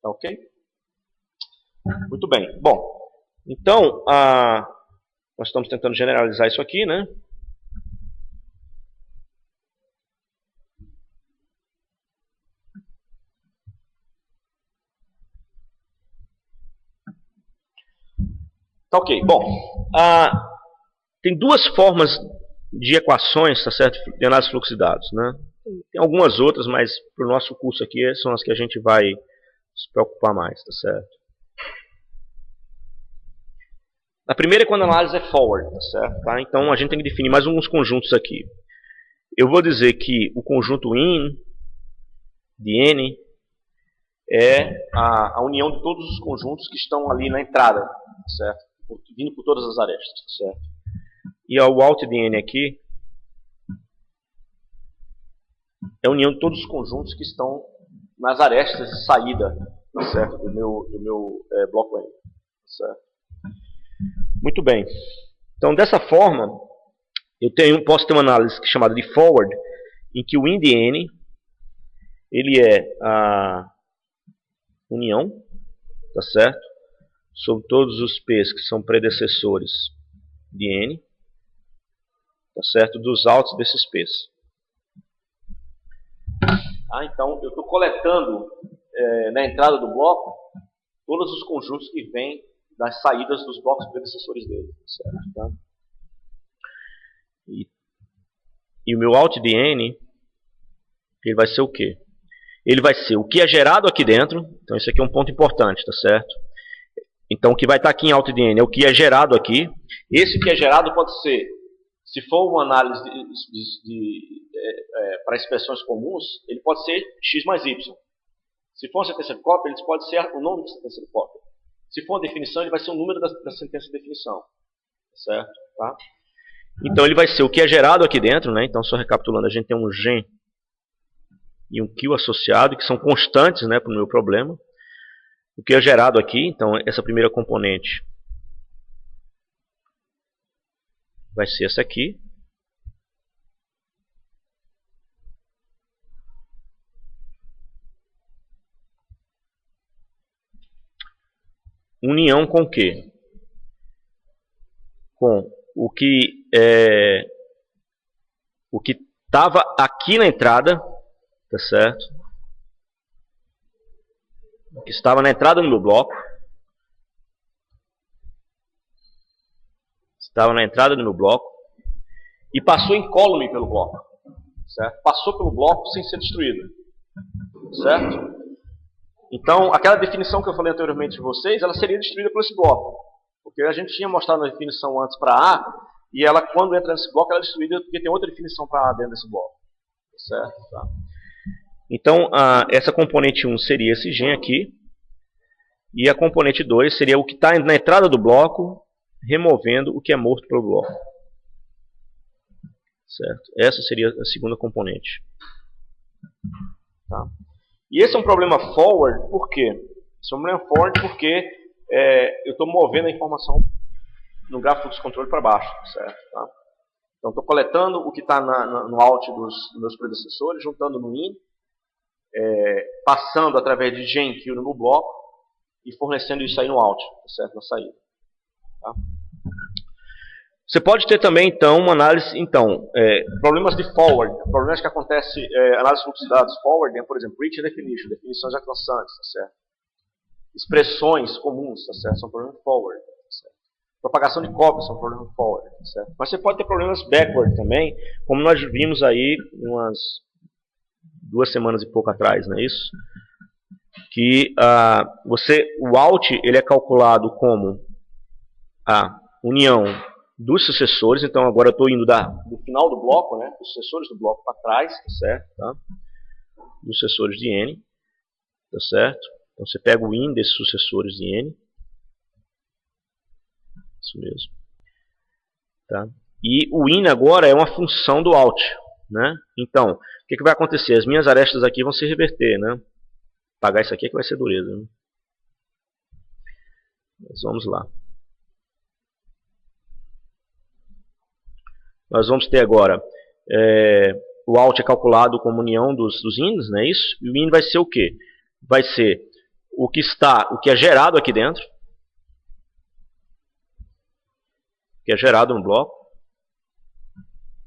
Tá ok? Muito bem. Bom, então, nós estamos tentando generalizar isso aqui, né? Tá ok. Bom, tem duas formas de equações, tá certo? De análise de fluxo de dados, né? Tem algumas outras, mas para o nosso curso aqui são as que a gente vai se preocupar mais, tá certo? A primeira é quando a análise é forward, tá certo? Tá? Então a gente tem que definir mais alguns conjuntos aqui. Eu vou dizer que o conjunto in de N é a união de todos os conjuntos que estão ali na entrada, tá certo? Vindo por todas as arestas, tá certo? E o out de N aqui é a união de todos os conjuntos que estão nas arestas de saída, tá certo? do meu bloco N, tá certo? Muito bem. Então, dessa forma, posso ter uma análise chamada de forward, em que o in de N ele é a união, tá certo? sobre todos os P's que são predecessores de N, tá certo? Dos altos desses P's. Então, eu estou coletando na entrada do bloco todos os conjuntos que vêm das saídas dos blocos predecessores dele. Certo? Tá? E o meu alt de N, ele vai ser o quê? Ele vai ser o que é gerado aqui dentro. Então isso aqui é um ponto importante, tá certo? Então o que vai estar aqui em alt de N é o que é gerado aqui. Esse que é gerado pode ser, se for uma análise para expressões comuns, ele pode ser x mais y. Se for uma sentença de cópia, ele pode ser o nome da sentença de cópia. Se for uma definição, ele vai ser o número da sentença de definição. Certo? Tá? Então ele vai ser o que é gerado aqui dentro, né? Então só recapitulando, a gente tem um gen e um kill associado, que são constantes, né, para o meu problema. O que é gerado aqui, então essa primeira componente vai ser essa aqui. União com o quê? Com o que estava aqui na entrada, tá certo? O que estava na entrada no meu bloco. Estava na entrada do meu bloco e passou incólume pelo bloco. Certo? Passou pelo bloco sem ser destruído. Certo? Então, aquela definição que eu falei anteriormente de vocês, ela seria destruída por esse bloco. Porque a gente tinha mostrado a definição antes para A, e ela, quando entra nesse bloco, ela é destruída porque tem outra definição para A dentro desse bloco. Certo? Tá. Então, essa componente 1 seria esse gen aqui, e a componente 2 seria o que está na entrada do bloco, removendo o que é morto pelo bloco. Certo? Essa seria a segunda componente. Tá. E esse é um problema forward, por quê? Esse é um problema forward porque eu estou movendo a informação no gráfico de controle para baixo. Certo? Tá? Então, estou coletando o que está no out dos meus predecessores, juntando no in, passando através de gen kill no bloco e fornecendo isso aí no out, certo? Na saída. Tá? Você pode ter também, então, uma análise, problemas de forward, problemas que acontecem, análise de fluxo de dados forward, por exemplo, rich definition, definições alcançantes, tá certo? Expressões comuns, tá certo? São problemas forward, tá certo? Propagação de cópias são problemas forward, tá certo? Mas você pode ter problemas backward também, como nós vimos aí umas 2 semanas e pouco atrás, não é isso? Que o out ele é calculado como a união dos sucessores. Então agora eu estou indo do final do bloco, né, dos sucessores do bloco para trás, tá certo? Tá? Dos sucessores de N, tá certo? Então você pega o in desses sucessores de N, isso mesmo, tá? E o in agora é uma função do out, né? Então o que vai acontecer? As minhas arestas aqui vão se reverter, né? Pagar isso aqui é que vai ser dureza, né? Mas vamos lá. Nós vamos ter agora, o out é calculado como união dos ins, não é isso? E o in vai ser o quê? Vai ser o que é gerado aqui dentro, que é gerado no bloco,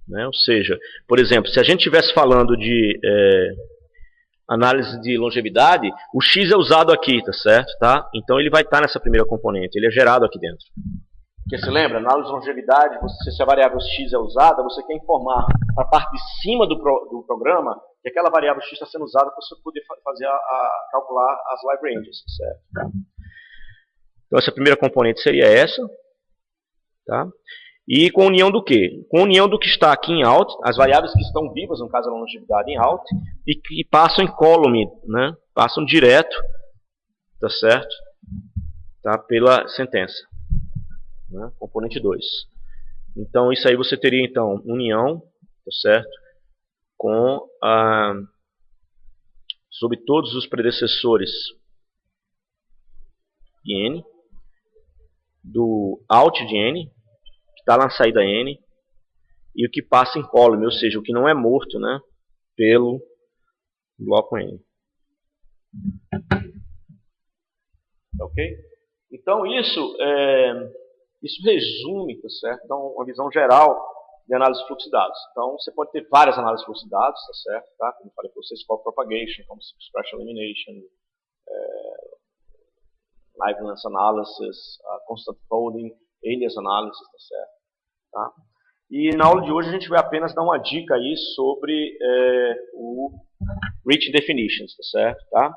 né? Ou seja, por exemplo, se a gente estivesse falando de análise de longevidade, o x é usado aqui, tá certo? Tá? Então ele vai estar nessa primeira componente, ele é gerado aqui dentro. Porque se lembra, na análise de longevidade, se a variável x é usada, você quer informar para a parte de cima do programa que aquela variável x está sendo usada para você poder fazer calcular as live ranges, certo? Tá? Então essa primeira componente seria essa, tá? E com união do quê? Com união do que está aqui em out, as variáveis que estão vivas, no caso da longevidade em out, e que passam em column, né? Passam direto, tá certo? Tá? Pela sentença. Né? Componente 2. Então isso aí você teria então união, tá certo? Com sobre todos os predecessores de N, do out de N, que está lá na saída N, e o que passa em column, ou seja, o que não é morto, né, pelo bloco N. Ok? Então isso resume, tá certo? Dá uma visão geral de análise de fluxo de dados. Então você pode ter várias análises de fluxo de dados, tá certo? Tá? Como eu falei para vocês, call propagation, como expression elimination, liveness analysis, constant folding, alias analysis, tá certo? Tá? E na aula de hoje a gente vai apenas dar uma dica aí sobre o reaching definitions, tá certo? Tá?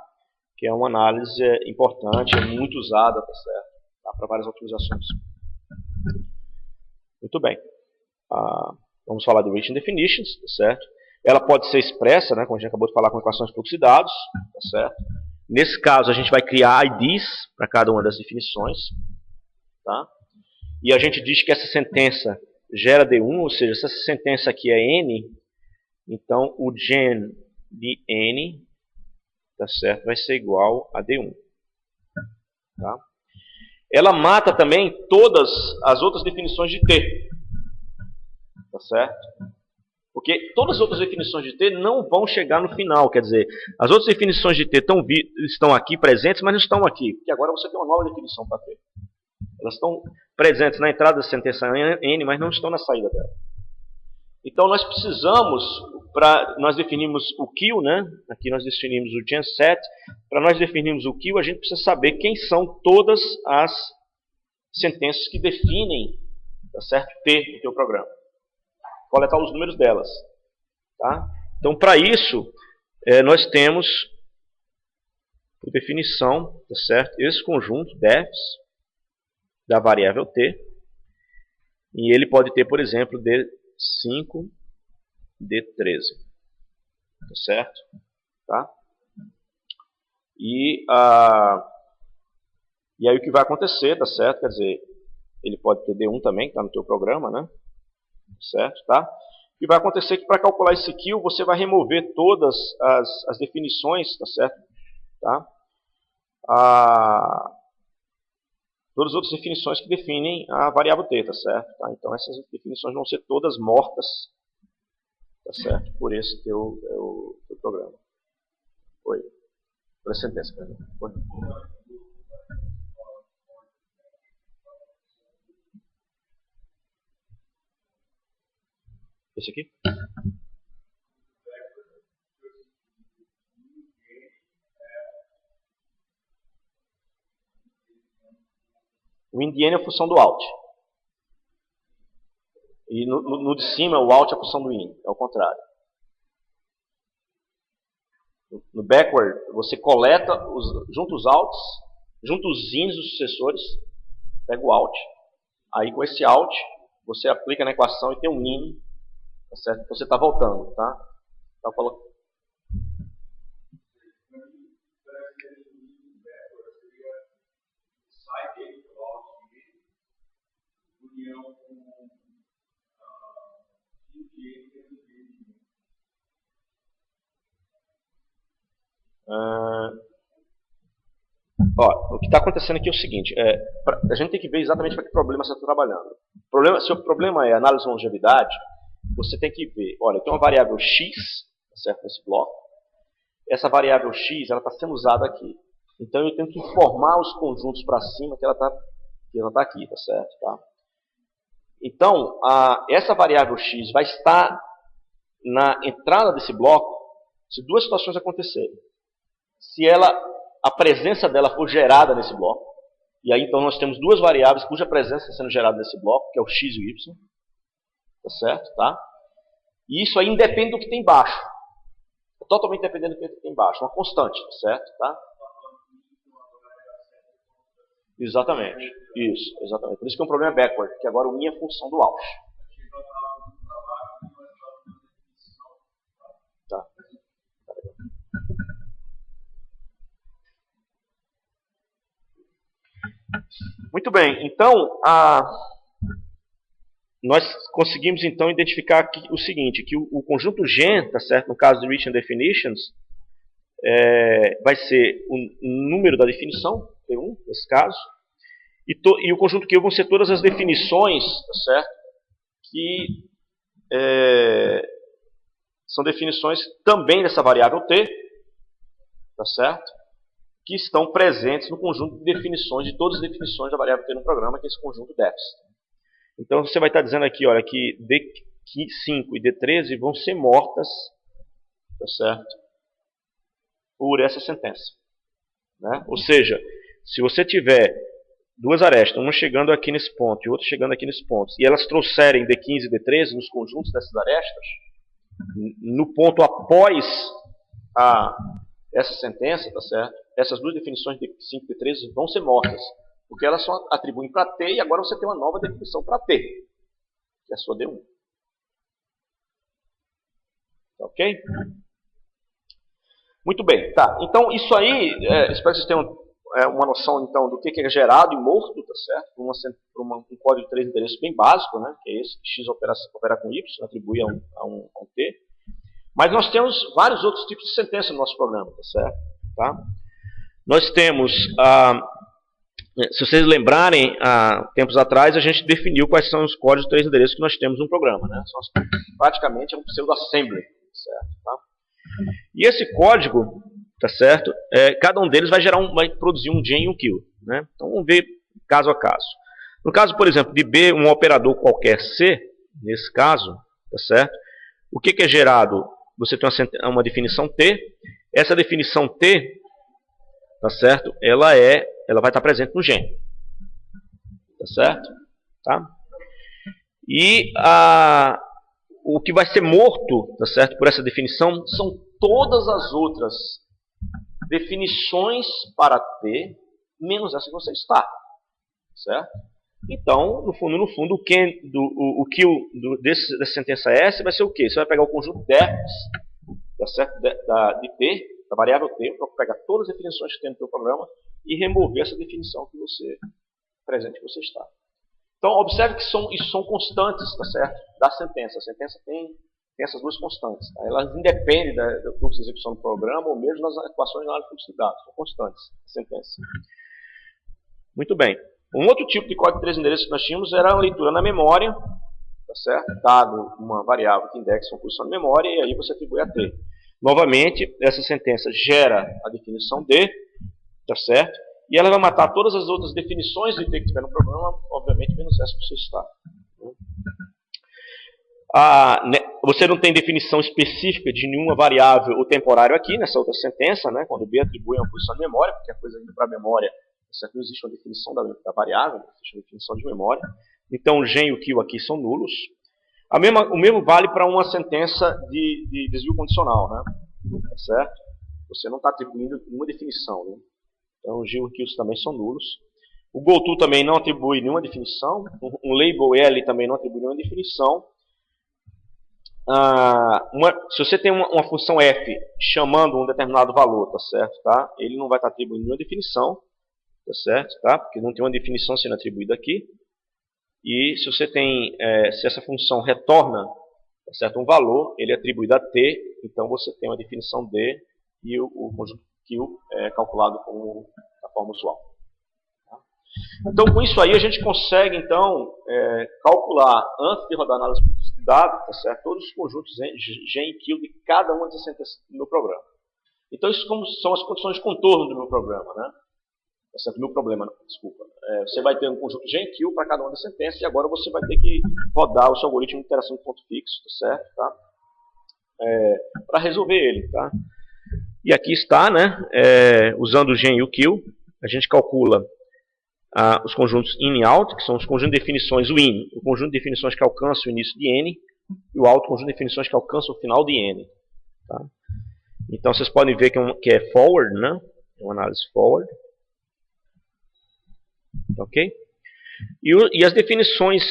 Que é uma análise importante, é muito usada, tá certo? Tá? Para várias utilizações. Muito bem. Vamos falar de reaching definitions, tá certo? Ela pode ser expressa, né, como a gente acabou de falar, com equações de fluxo de dados, tá certo? Nesse caso, a gente vai criar IDs para cada uma das definições, tá? E a gente diz que essa sentença gera D1, ou seja, se essa sentença aqui é N, então o gen de N, tá certo, vai ser igual a D1. Tá? Ela mata também todas as outras definições de T. Tá certo? Porque todas as outras definições de T não vão chegar no final. Quer dizer, as outras definições de T estão aqui presentes, mas não estão aqui. Porque agora você tem uma nova definição para T. Elas estão presentes na entrada da sentença N, mas não estão na saída dela. Então nós precisamos, nós definimos o kill, né? Aqui nós definimos o genset. Para nós definirmos o kill, a gente precisa saber quem são todas as sentenças que definem, tá certo, T no teu programa. Coletar os números delas. Tá? Então, para isso, nós temos, por definição, tá certo, esse conjunto defs da variável T. E ele pode ter, por exemplo, D5, D13. Tá certo? Tá? E aí o que vai acontecer, tá certo? Quer dizer, ele pode ter D1 também, que está no teu programa, né? Certo? Tá? O que vai acontecer é que para calcular esse kill, você vai remover todas as definições, tá certo? Tá? Todas as outras definições que definem a variável T, tá certo? Tá? Então essas definições vão ser todas mortas, tá certo? Por esse teu programa. Oi. Por essa sentença, perdão. Oi. Esse aqui? O in é a função do out. E no de cima, o out é a função do in. É o contrário. No backward, você coleta, junta os outs, junta os ins dos sucessores, pega o out. Aí com esse out, você aplica na equação e tem um in, tá certo? Então você está voltando, tá? Tá colocando. O que está acontecendo aqui é o seguinte, a gente tem que ver exatamente para que problema você está trabalhando. Se o problema é análise de longevidade, você tem que ver, olha, tem uma variável x, tá certo, nesse bloco. Essa variável x está sendo usada aqui. Então eu tenho que informar os conjuntos para cima que ela está aqui, tá certo? Tá? Então, essa variável x vai estar na entrada desse bloco se duas situações acontecerem. Se a presença dela for gerada nesse bloco, e aí então nós temos duas variáveis cuja presença está sendo gerada nesse bloco, que é o x e o y, tá certo? Tá? E isso aí independe do que tem embaixo. É totalmente dependendo do que tem embaixo, uma constante, tá certo? Tá? Exatamente, isso, exatamente. Por isso que é um problema backward, que agora o in é função do out. Tá. Muito bem, então nós conseguimos então identificar aqui o seguinte, que o conjunto gen, tá certo, no caso de reaching definitions, vai ser o número da definição, T1, nesse caso, e o conjunto Q vão ser todas as definições, tá certo, que são definições também dessa variável T, tá certo? que estão presentes no conjunto de definições, de todas as definições da variável t no programa, que é esse conjunto defs. Então você vai estar dizendo aqui, olha, que D5 e D13 vão ser mortas, tá certo? Por essa sentença. Né? Ou seja, se você tiver duas arestas, uma chegando aqui nesse ponto e outra chegando aqui nesse ponto, e elas trouxerem D15 e D13 nos conjuntos dessas arestas, no ponto após essa sentença, tá certo? Essas duas definições de D5 e D13 vão ser mortas, porque elas só atribuem para T e agora você tem uma nova definição para T, que é a sua D1. Ok? Muito bem, tá. Então, isso aí, espero que vocês tenham uma noção, então, do que é gerado e morto, tá certo? Um código de 3 endereços bem básico, né? Que é esse, que x opera com y, atribui a um t. Mas nós temos vários outros tipos de sentença no nosso programa, tá certo? Tá? Nós temos, se vocês lembrarem, há tempos atrás, a gente definiu quais são os códigos de 3 endereços que nós temos no programa, né? Praticamente é um pseudo-assembly, certo? Tá? E esse código, tá certo? Cada um deles vai produzir um gen e um kill, né? Então vamos ver caso a caso. No caso, por exemplo, de B, um operador qualquer C, nesse caso, tá certo? O que é gerado? Você tem uma definição T. Essa definição T, tá certo? Ela vai estar presente no gen, tá certo? Tá? E o que vai ser morto, tá certo? Por essa definição são todas as outras definições para T, menos essa que você está. Certo? Então, no fundo, o kill dessa sentença S vai ser o quê? Você vai pegar o conjunto defs, tá certo? De T, da variável T, para pegar todas as definições que tem no seu programa e remover essa definição que presente que você está. Então, observe que isso são constantes, tá certo? Da sentença. A sentença tem essas duas constantes. Tá? Elas independem do fluxo de execução do programa ou mesmo das equações de análise de fluxo de dados. São constantes, a sentença. Muito bem. Um outro tipo de código de 3 endereços que nós tínhamos era a leitura na memória, tá certo? Dado uma variável que indexa uma posição na memória, e aí você atribui a T. Novamente, essa sentença gera a definição D, tá certo? E ela vai matar todas as outras definições de T que tiver no programa, obviamente, menos essa que você está. Você não tem definição específica de nenhuma variável ou temporário aqui, nessa outra sentença, né? Quando B atribui uma posição de memória, porque a coisa indo para a memória, não existe uma definição da variável, não existe uma definição de memória. Então, o gen e o kill aqui são nulos. O mesmo vale para uma sentença de desvio condicional, né? Tá certo? Você não está atribuindo nenhuma definição, né? Então, o gen e o kill também são nulos. O goto também não atribui nenhuma definição. Um label L também não atribui nenhuma definição. Se você tem uma função f chamando um determinado valor, tá certo? Tá? Ele não vai estar atribuindo nenhuma definição. Tá certo? Tá? Porque não tem uma definição sendo atribuída aqui. E se você tem, se essa função retorna, tá certo, um valor, ele é atribuído a t, então você tem uma definição d e o conjunto kill é calculado como da forma usual. Tá? Então, com isso aí, a gente consegue, então, calcular, antes de rodar a análise de dados, tá certo, todos os conjuntos gen e kill de cada uma dessas sentenças do meu programa. Então, isso são as condições de contorno do meu programa, né? Certo? Meu problema, desculpa. Você vai ter um conjunto gen e kill para cada uma das sentenças e agora você vai ter que rodar o seu algoritmo de interação de ponto fixo, tá certo? Tá? Para resolver ele, tá? E aqui está, né? Usando o gen e o kill, a gente calcula os conjuntos in e out, que são os conjuntos de definições, o in, o conjunto de definições que alcança o início de n, e o out, o conjunto de definições que alcança o final de n. Tá? Então vocês podem ver que é forward, né? É uma análise forward. Ok? E as definições,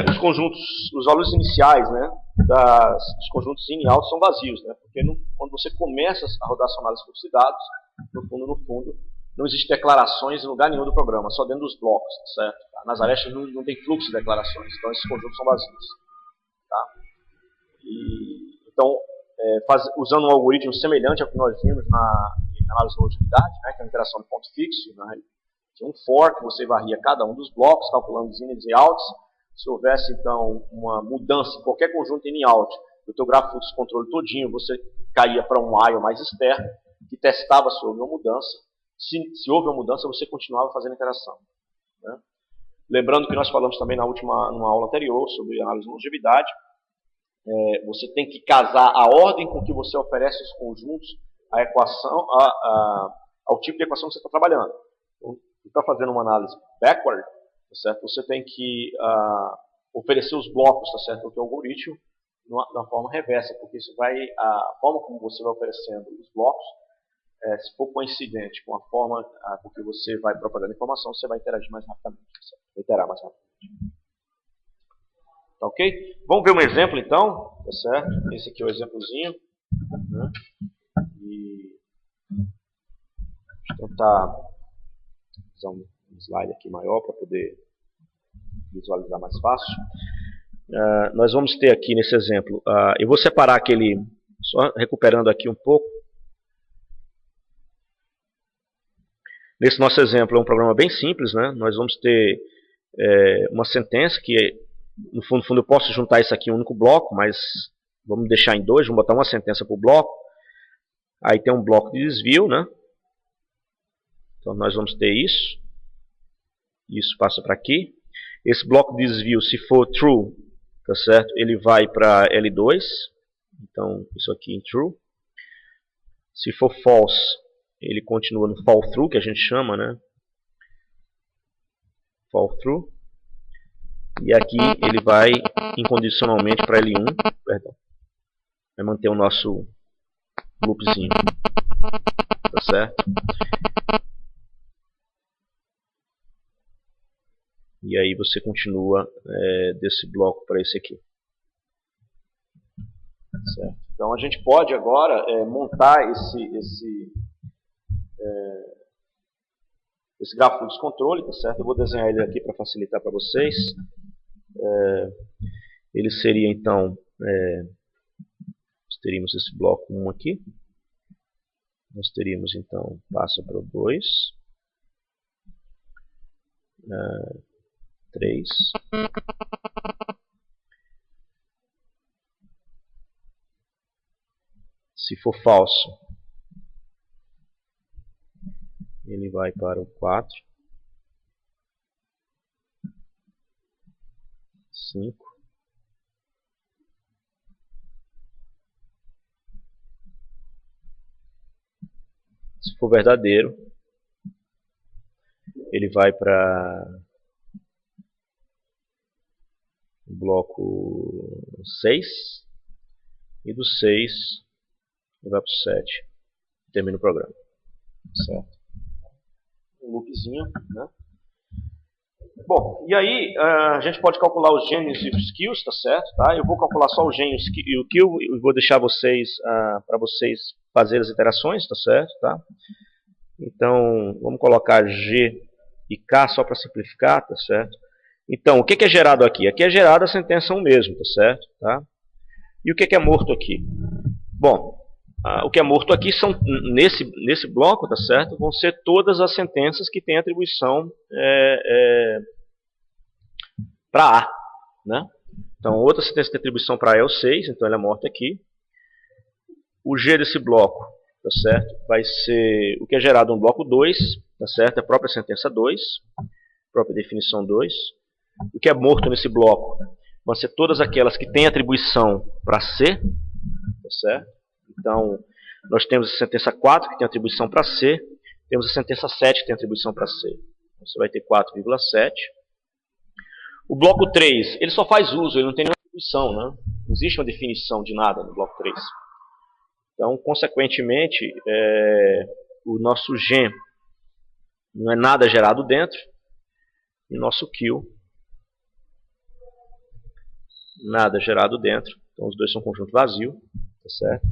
os conjuntos, os valores iniciais, né, dos conjuntos in e out são vazios, né, porque quando você começa a rodar sua análise de fluxo de dados, no fundo, não existe declarações em lugar nenhum do programa, só dentro dos blocos, certo? Nas arestas não tem fluxo de declarações, então esses conjuntos são vazios. Tá? Então, usando um algoritmo semelhante ao que nós vimos na análise de longevidade, né, que é a interação de ponto fixo, né, tinha um for que você varria cada um dos blocos, calculando os ins e outs. Se houvesse, então, uma mudança em qualquer conjunto in e out do teu gráfico de fluxo de controle todinho, você caía para um while mais externo, que testava sobre uma mudança. Se houve uma mudança, você continuava fazendo interação. Né? Lembrando que nós falamos também numa aula anterior sobre análise de longevidade, você tem que casar a ordem com que você oferece os conjuntos à equação, ao tipo de equação que você está trabalhando. Então, se você está fazendo uma análise backward, tá certo? Você tem que oferecer os blocos, tá certo? O algoritmo na forma reversa, porque isso a forma como você vai oferecendo os blocos, se for coincidente com a forma com que você vai propagando informação, você vai interagir mais rapidamente, tá certo? Vai iterar mais rapidamente. Tá ok? Vamos ver um exemplo então, tá certo? Esse aqui é o exemplozinho. Né? E deixa eu tentar usar um slide aqui maior para poder visualizar mais fácil. Nós vamos ter aqui nesse exemplo, eu vou separar aquele, só recuperando aqui um pouco. Nesse nosso exemplo é um programa bem simples, né? Nós vamos ter uma sentença que, no fundo eu posso juntar isso aqui em um único bloco, mas vamos deixar em dois, vamos botar uma sentença por bloco. Aí tem um bloco de desvio, né? Então nós vamos ter isso. Isso passa para aqui. Esse bloco de desvio, se for true, tá certo? Ele vai para L2. Então isso aqui em true. Se for false, ele continua no fall through, que a gente chama, né? Fall through. E aqui ele vai incondicionalmente para L1, perdão. Vai manter o nosso loopzinho. Tá certo? E aí você continua desse bloco para esse aqui. Certo? Então a gente pode agora montar esse gráfico de descontrole, tá certo? Eu vou desenhar ele aqui para facilitar para vocês. Ele seria então, nós teríamos esse bloco 1 aqui. Nós teríamos então, passa para o 2, 3, se for falso, ele vai para o 4, 5, se for verdadeiro, ele vai para o bloco 6, e do 6 ele vai para o 7, termina o programa. Certo? Um loopzinho, né? Bom, e aí a gente pode calcular os genes e os kills, tá certo? Tá? Eu vou calcular só o gene e o kill e vou deixar vocês para vocês fazerem as iterações, tá certo? Tá? Então, vamos colocar G e K só para simplificar, tá certo? Então, o que é gerado aqui? Aqui é gerada a sentença 1 mesmo, tá certo? Tá? E o que é morto aqui? Bom, o que é morto aqui são, nesse bloco, tá certo? Vão ser todas as sentenças que têm atribuição para A, né? Então, outra sentença de atribuição para A é o 6, então ela é morta aqui. O G desse bloco, tá certo? Vai ser o que é gerado no bloco 2, tá certo? É a própria sentença 2, própria definição 2. O que é morto nesse bloco vão ser todas aquelas que têm atribuição para C, tá certo? Então, nós temos a sentença 4, que tem atribuição para C, temos a sentença 7, que tem atribuição para C. Então, você vai ter 4,7. O bloco 3, ele só faz uso, ele não tem nenhuma atribuição, né? Não existe uma definição de nada no bloco 3. Então, consequentemente, o nosso gen não é nada gerado dentro, e o nosso kill, nada gerado dentro. Então, os dois são um conjunto vazio, tá certo?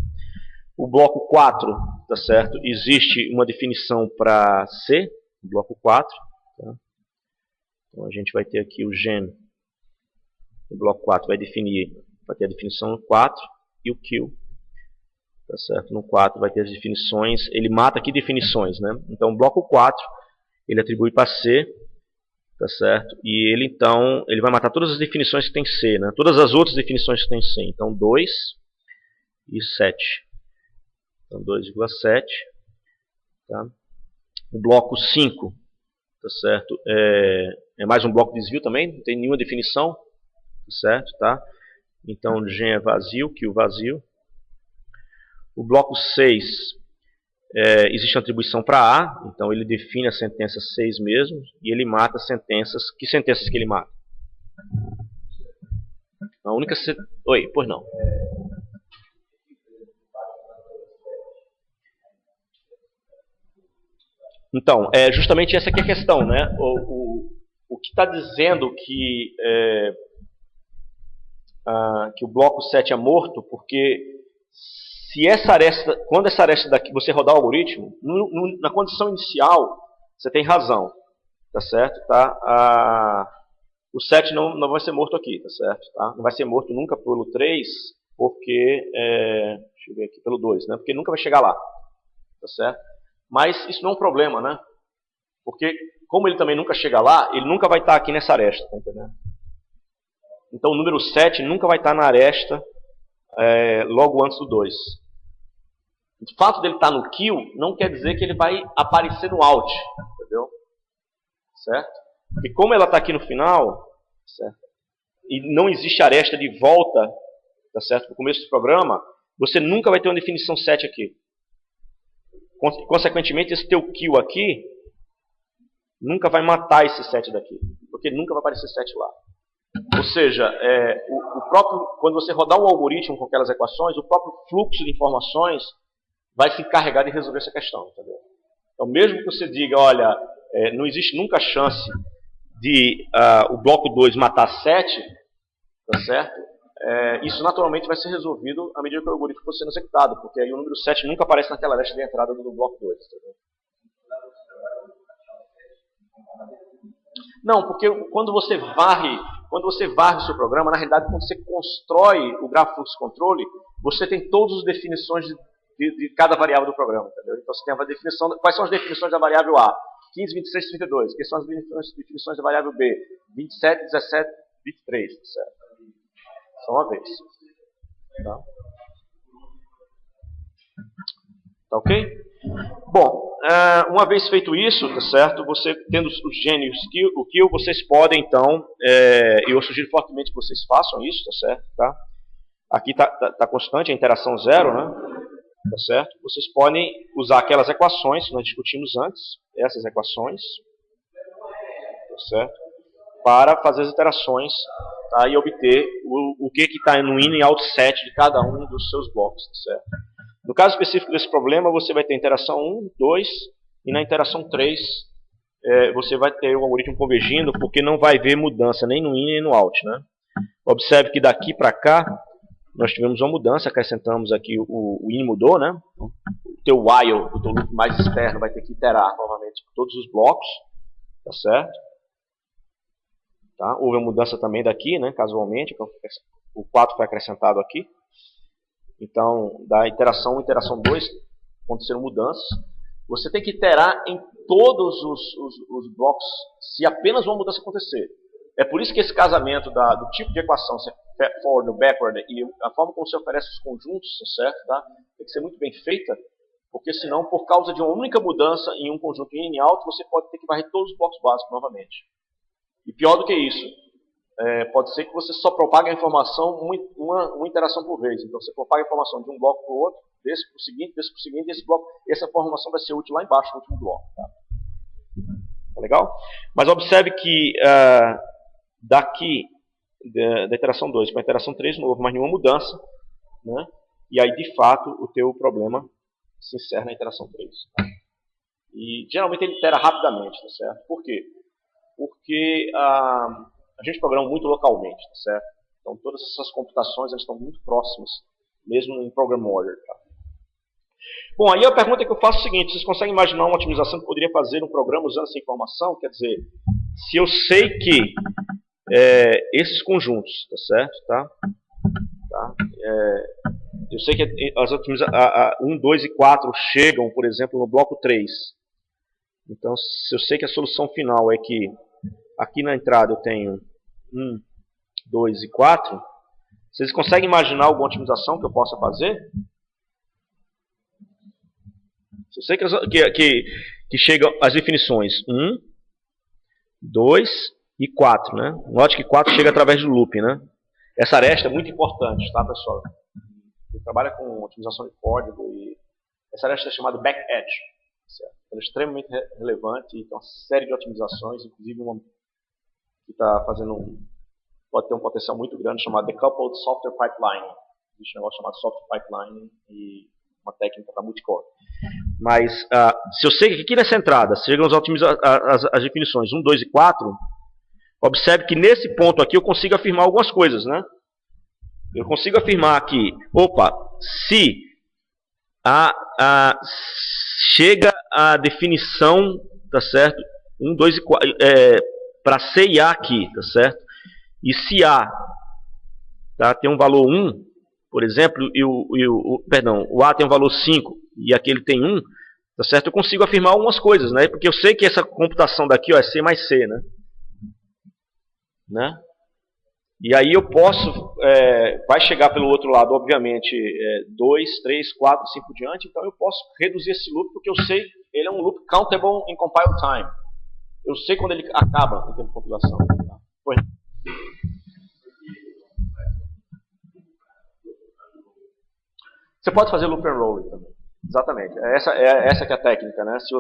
O bloco 4, tá certo? Existe uma definição para C, o bloco 4. Tá? Então a gente vai ter aqui o gen, o bloco 4 vai ter a definição no 4 e o kill. Tá certo? No 4 vai ter as definições, ele mata aqui definições, né? Então o bloco 4, ele atribui para C, tá certo? E ele então, ele vai matar todas as definições que tem C, né? Todas as outras definições que tem C. Então 2 e 7. Então 2,7, tá? O bloco 5, tá certo? É mais um bloco de desvio também, não tem nenhuma definição, tá certo? Tá? Então, gen é vazio, kill vazio. O bloco 6, existe uma atribuição para A, então ele define a sentença 6 mesmo, e ele mata sentenças. Que sentenças que ele mata? A única. Oi, pois não. Então, justamente essa aqui é a questão, né? O que está dizendo que o bloco 7 é morto, porque se essa aresta, quando essa aresta daqui, você rodar o algoritmo, na condição inicial, você tem razão, tá certo? Tá? O 7 não vai ser morto aqui, tá certo? Tá? Não vai ser morto nunca pelo 3, porque, deixa eu ver aqui, pelo 2, né? Porque nunca vai chegar lá, tá certo? Mas isso não é um problema, né? Porque, como ele também nunca chega lá, ele nunca vai estar aqui nessa aresta, tá entendendo? Então o número 7 nunca vai estar na aresta logo antes do 2. O fato dele estar no kill não quer dizer que ele vai aparecer no out, entendeu? Certo? Porque como ela está aqui no final, certo? E não existe aresta de volta, tá certo? No começo do programa, você nunca vai ter uma definição 7 aqui. Consequentemente, esse teu kill aqui nunca vai matar esse 7 daqui, porque nunca vai aparecer 7 lá. Ou seja, quando você rodar um algoritmo com aquelas equações, o próprio fluxo de informações vai se encarregar de resolver essa questão. Entendeu? Então, mesmo que você diga, olha, não existe nunca chance de o bloco 2 matar 7, tá certo? Isso naturalmente vai ser resolvido à medida que o algoritmo for sendo executado, porque aí o número 7 nunca aparece naquela aresta de entrada do bloco 2. Entendeu? Não, porque quando você varre o seu programa, na realidade, quando você constrói o grafo fluxo controle, você tem todas as definições de cada variável do programa, entendeu? Então você tem a definição, quais são as definições da variável A? 15, 26, 32. Quais são as definições da variável B? 27, 17, 23, certo? Só uma vez. Tá? Tá ok? Bom, uma vez feito isso, tá certo? Você tendo os gênios, o kill, vocês podem então, eu sugiro fortemente que vocês façam isso, tá certo? Tá? Aqui tá constante a interação 0, né? Tá certo? Vocês podem usar aquelas equações que nós discutimos antes, essas equações, tá certo? Para fazer as iterações, tá? E obter o que está no in e out set de cada um dos seus blocos, tá certo? No caso específico desse problema, você vai ter interação 1, 2, e na interação 3, você vai ter o algoritmo convergindo, porque não vai haver mudança nem no in nem no out, né? Observe que daqui para cá, nós tivemos uma mudança, acrescentamos aqui o in mudou, né? O teu while, o teu loop mais externo, vai ter que iterar novamente todos os blocos, tá certo? Tá? Houve uma mudança também daqui, né? Casualmente, o 4 foi acrescentado aqui. Então, da iteração 1 e iteração 2, aconteceram mudanças. Você tem que iterar em todos os blocos se apenas uma mudança acontecer. É por isso que esse casamento do tipo de equação, se é forward ou backward, e a forma como você oferece os conjuntos, certo? Tá? Tem que ser muito bem feita, porque senão, por causa de uma única mudança em um conjunto in e out, você pode ter que varrer todos os blocos básicos novamente. E pior do que isso, pode ser que você só propague a informação uma interação por vez. Então você propaga a informação de um bloco para o outro, desse para o seguinte, essa informação vai ser útil lá embaixo no último bloco. Tá legal? Mas observe que daqui da iteração 2 para a iteração 3 não houve mais nenhuma mudança, né? E aí de fato o teu problema se encerra na iteração 3. Tá? E geralmente ele itera rapidamente, tá certo? Por quê? Porque a gente programa muito localmente, tá certo? Então todas essas computações elas estão muito próximas, mesmo em program order. Tá? Bom, aí a pergunta que eu faço é o seguinte: vocês conseguem imaginar uma otimização que poderia fazer um programa usando essa informação? Quer dizer, se eu sei que esses conjuntos, tá certo? Tá? Eu sei que as 1, 2 e 4 chegam, por exemplo, no bloco 3. Então, se eu sei que a solução final é que aqui na entrada eu tenho 1, 2 e 4, vocês conseguem imaginar alguma otimização que eu possa fazer? Se eu sei que que chega às definições 1, 2 e 4, né? Note que 4 chega através do loop, né? Essa aresta é muito importante, tá, pessoal? Quem trabalha com otimização de código e essa aresta é chamada back edge, certo? Ela é extremamente relevante e tem uma série de otimizações, inclusive uma que está fazendo pode ter um potencial muito grande chamado Decoupled Software Pipeline. Existe um negócio chamado Software Pipeline e uma técnica para multicore. Mas se eu sei que aqui nessa entrada chegam as definições 1, 2 e 4, observe que nesse ponto aqui eu consigo afirmar algumas coisas, né? Eu consigo afirmar que, opa, se chega a definição, tá certo? 1, 2 e 4, para C e A aqui, tá certo? E se A tem um valor 1, por exemplo, o A tem um valor 5 e aquele tem 1, tá certo? Eu consigo afirmar algumas coisas, né? Porque eu sei que essa computação daqui, ó, é C mais C, né? E aí eu posso, vai chegar pelo outro lado, obviamente, 2, 3, 4, 5 por diante, então eu posso reduzir esse loop, porque eu sei, ele é um loop countable in compile time. Eu sei quando ele acaba em tempo de compilação. Tá? Foi. Você pode fazer loop and roll também. Exatamente. Essa que é a técnica, né? Se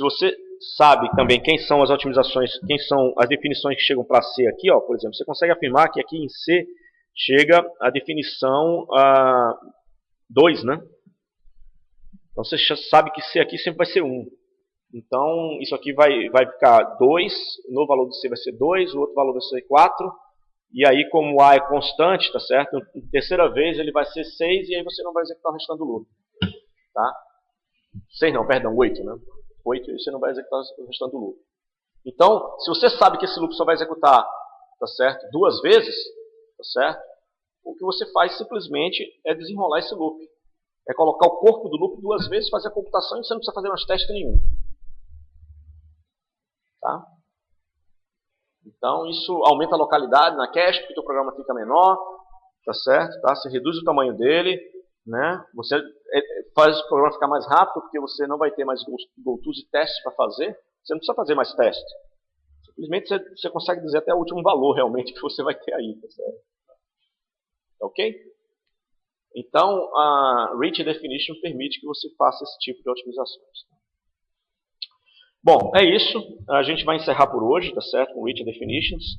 você sabe também quem são as otimizações, quem são as definições que chegam para C aqui, ó, por exemplo, você consegue afirmar que aqui em C chega a definição 2, né? Então você sabe que C aqui sempre vai ser 1. Então isso aqui vai ficar 2, o novo valor de C vai ser 2, o outro valor vai ser 4. E aí, como o A é constante, tá certo? Na terceira vez ele vai ser 6 e aí você não vai executar o restante do loop. Tá? 6 não, perdão, 8, né? 8 e você não vai executar o restante do loop. Então, se você sabe que esse loop só vai executar, tá certo? 2 vezes, tá certo? O que você faz simplesmente é desenrolar esse loop. É colocar o corpo do loop 2 vezes, fazer a computação e você não precisa fazer mais teste nenhum. Tá? Então, isso aumenta a localidade na cache, porque o teu programa fica menor, tá certo? Tá? Você reduz o tamanho dele, né? Você faz o programa ficar mais rápido, porque você não vai ter mais go-tos e testes para fazer. Você não precisa fazer mais testes. Simplesmente você consegue dizer até o último valor realmente que você vai ter aí, tá certo? Ok? Então, a Rich Definition permite que você faça esse tipo de otimizações. Bom, é isso. A gente vai encerrar por hoje, tá certo? Com Rich Definitions.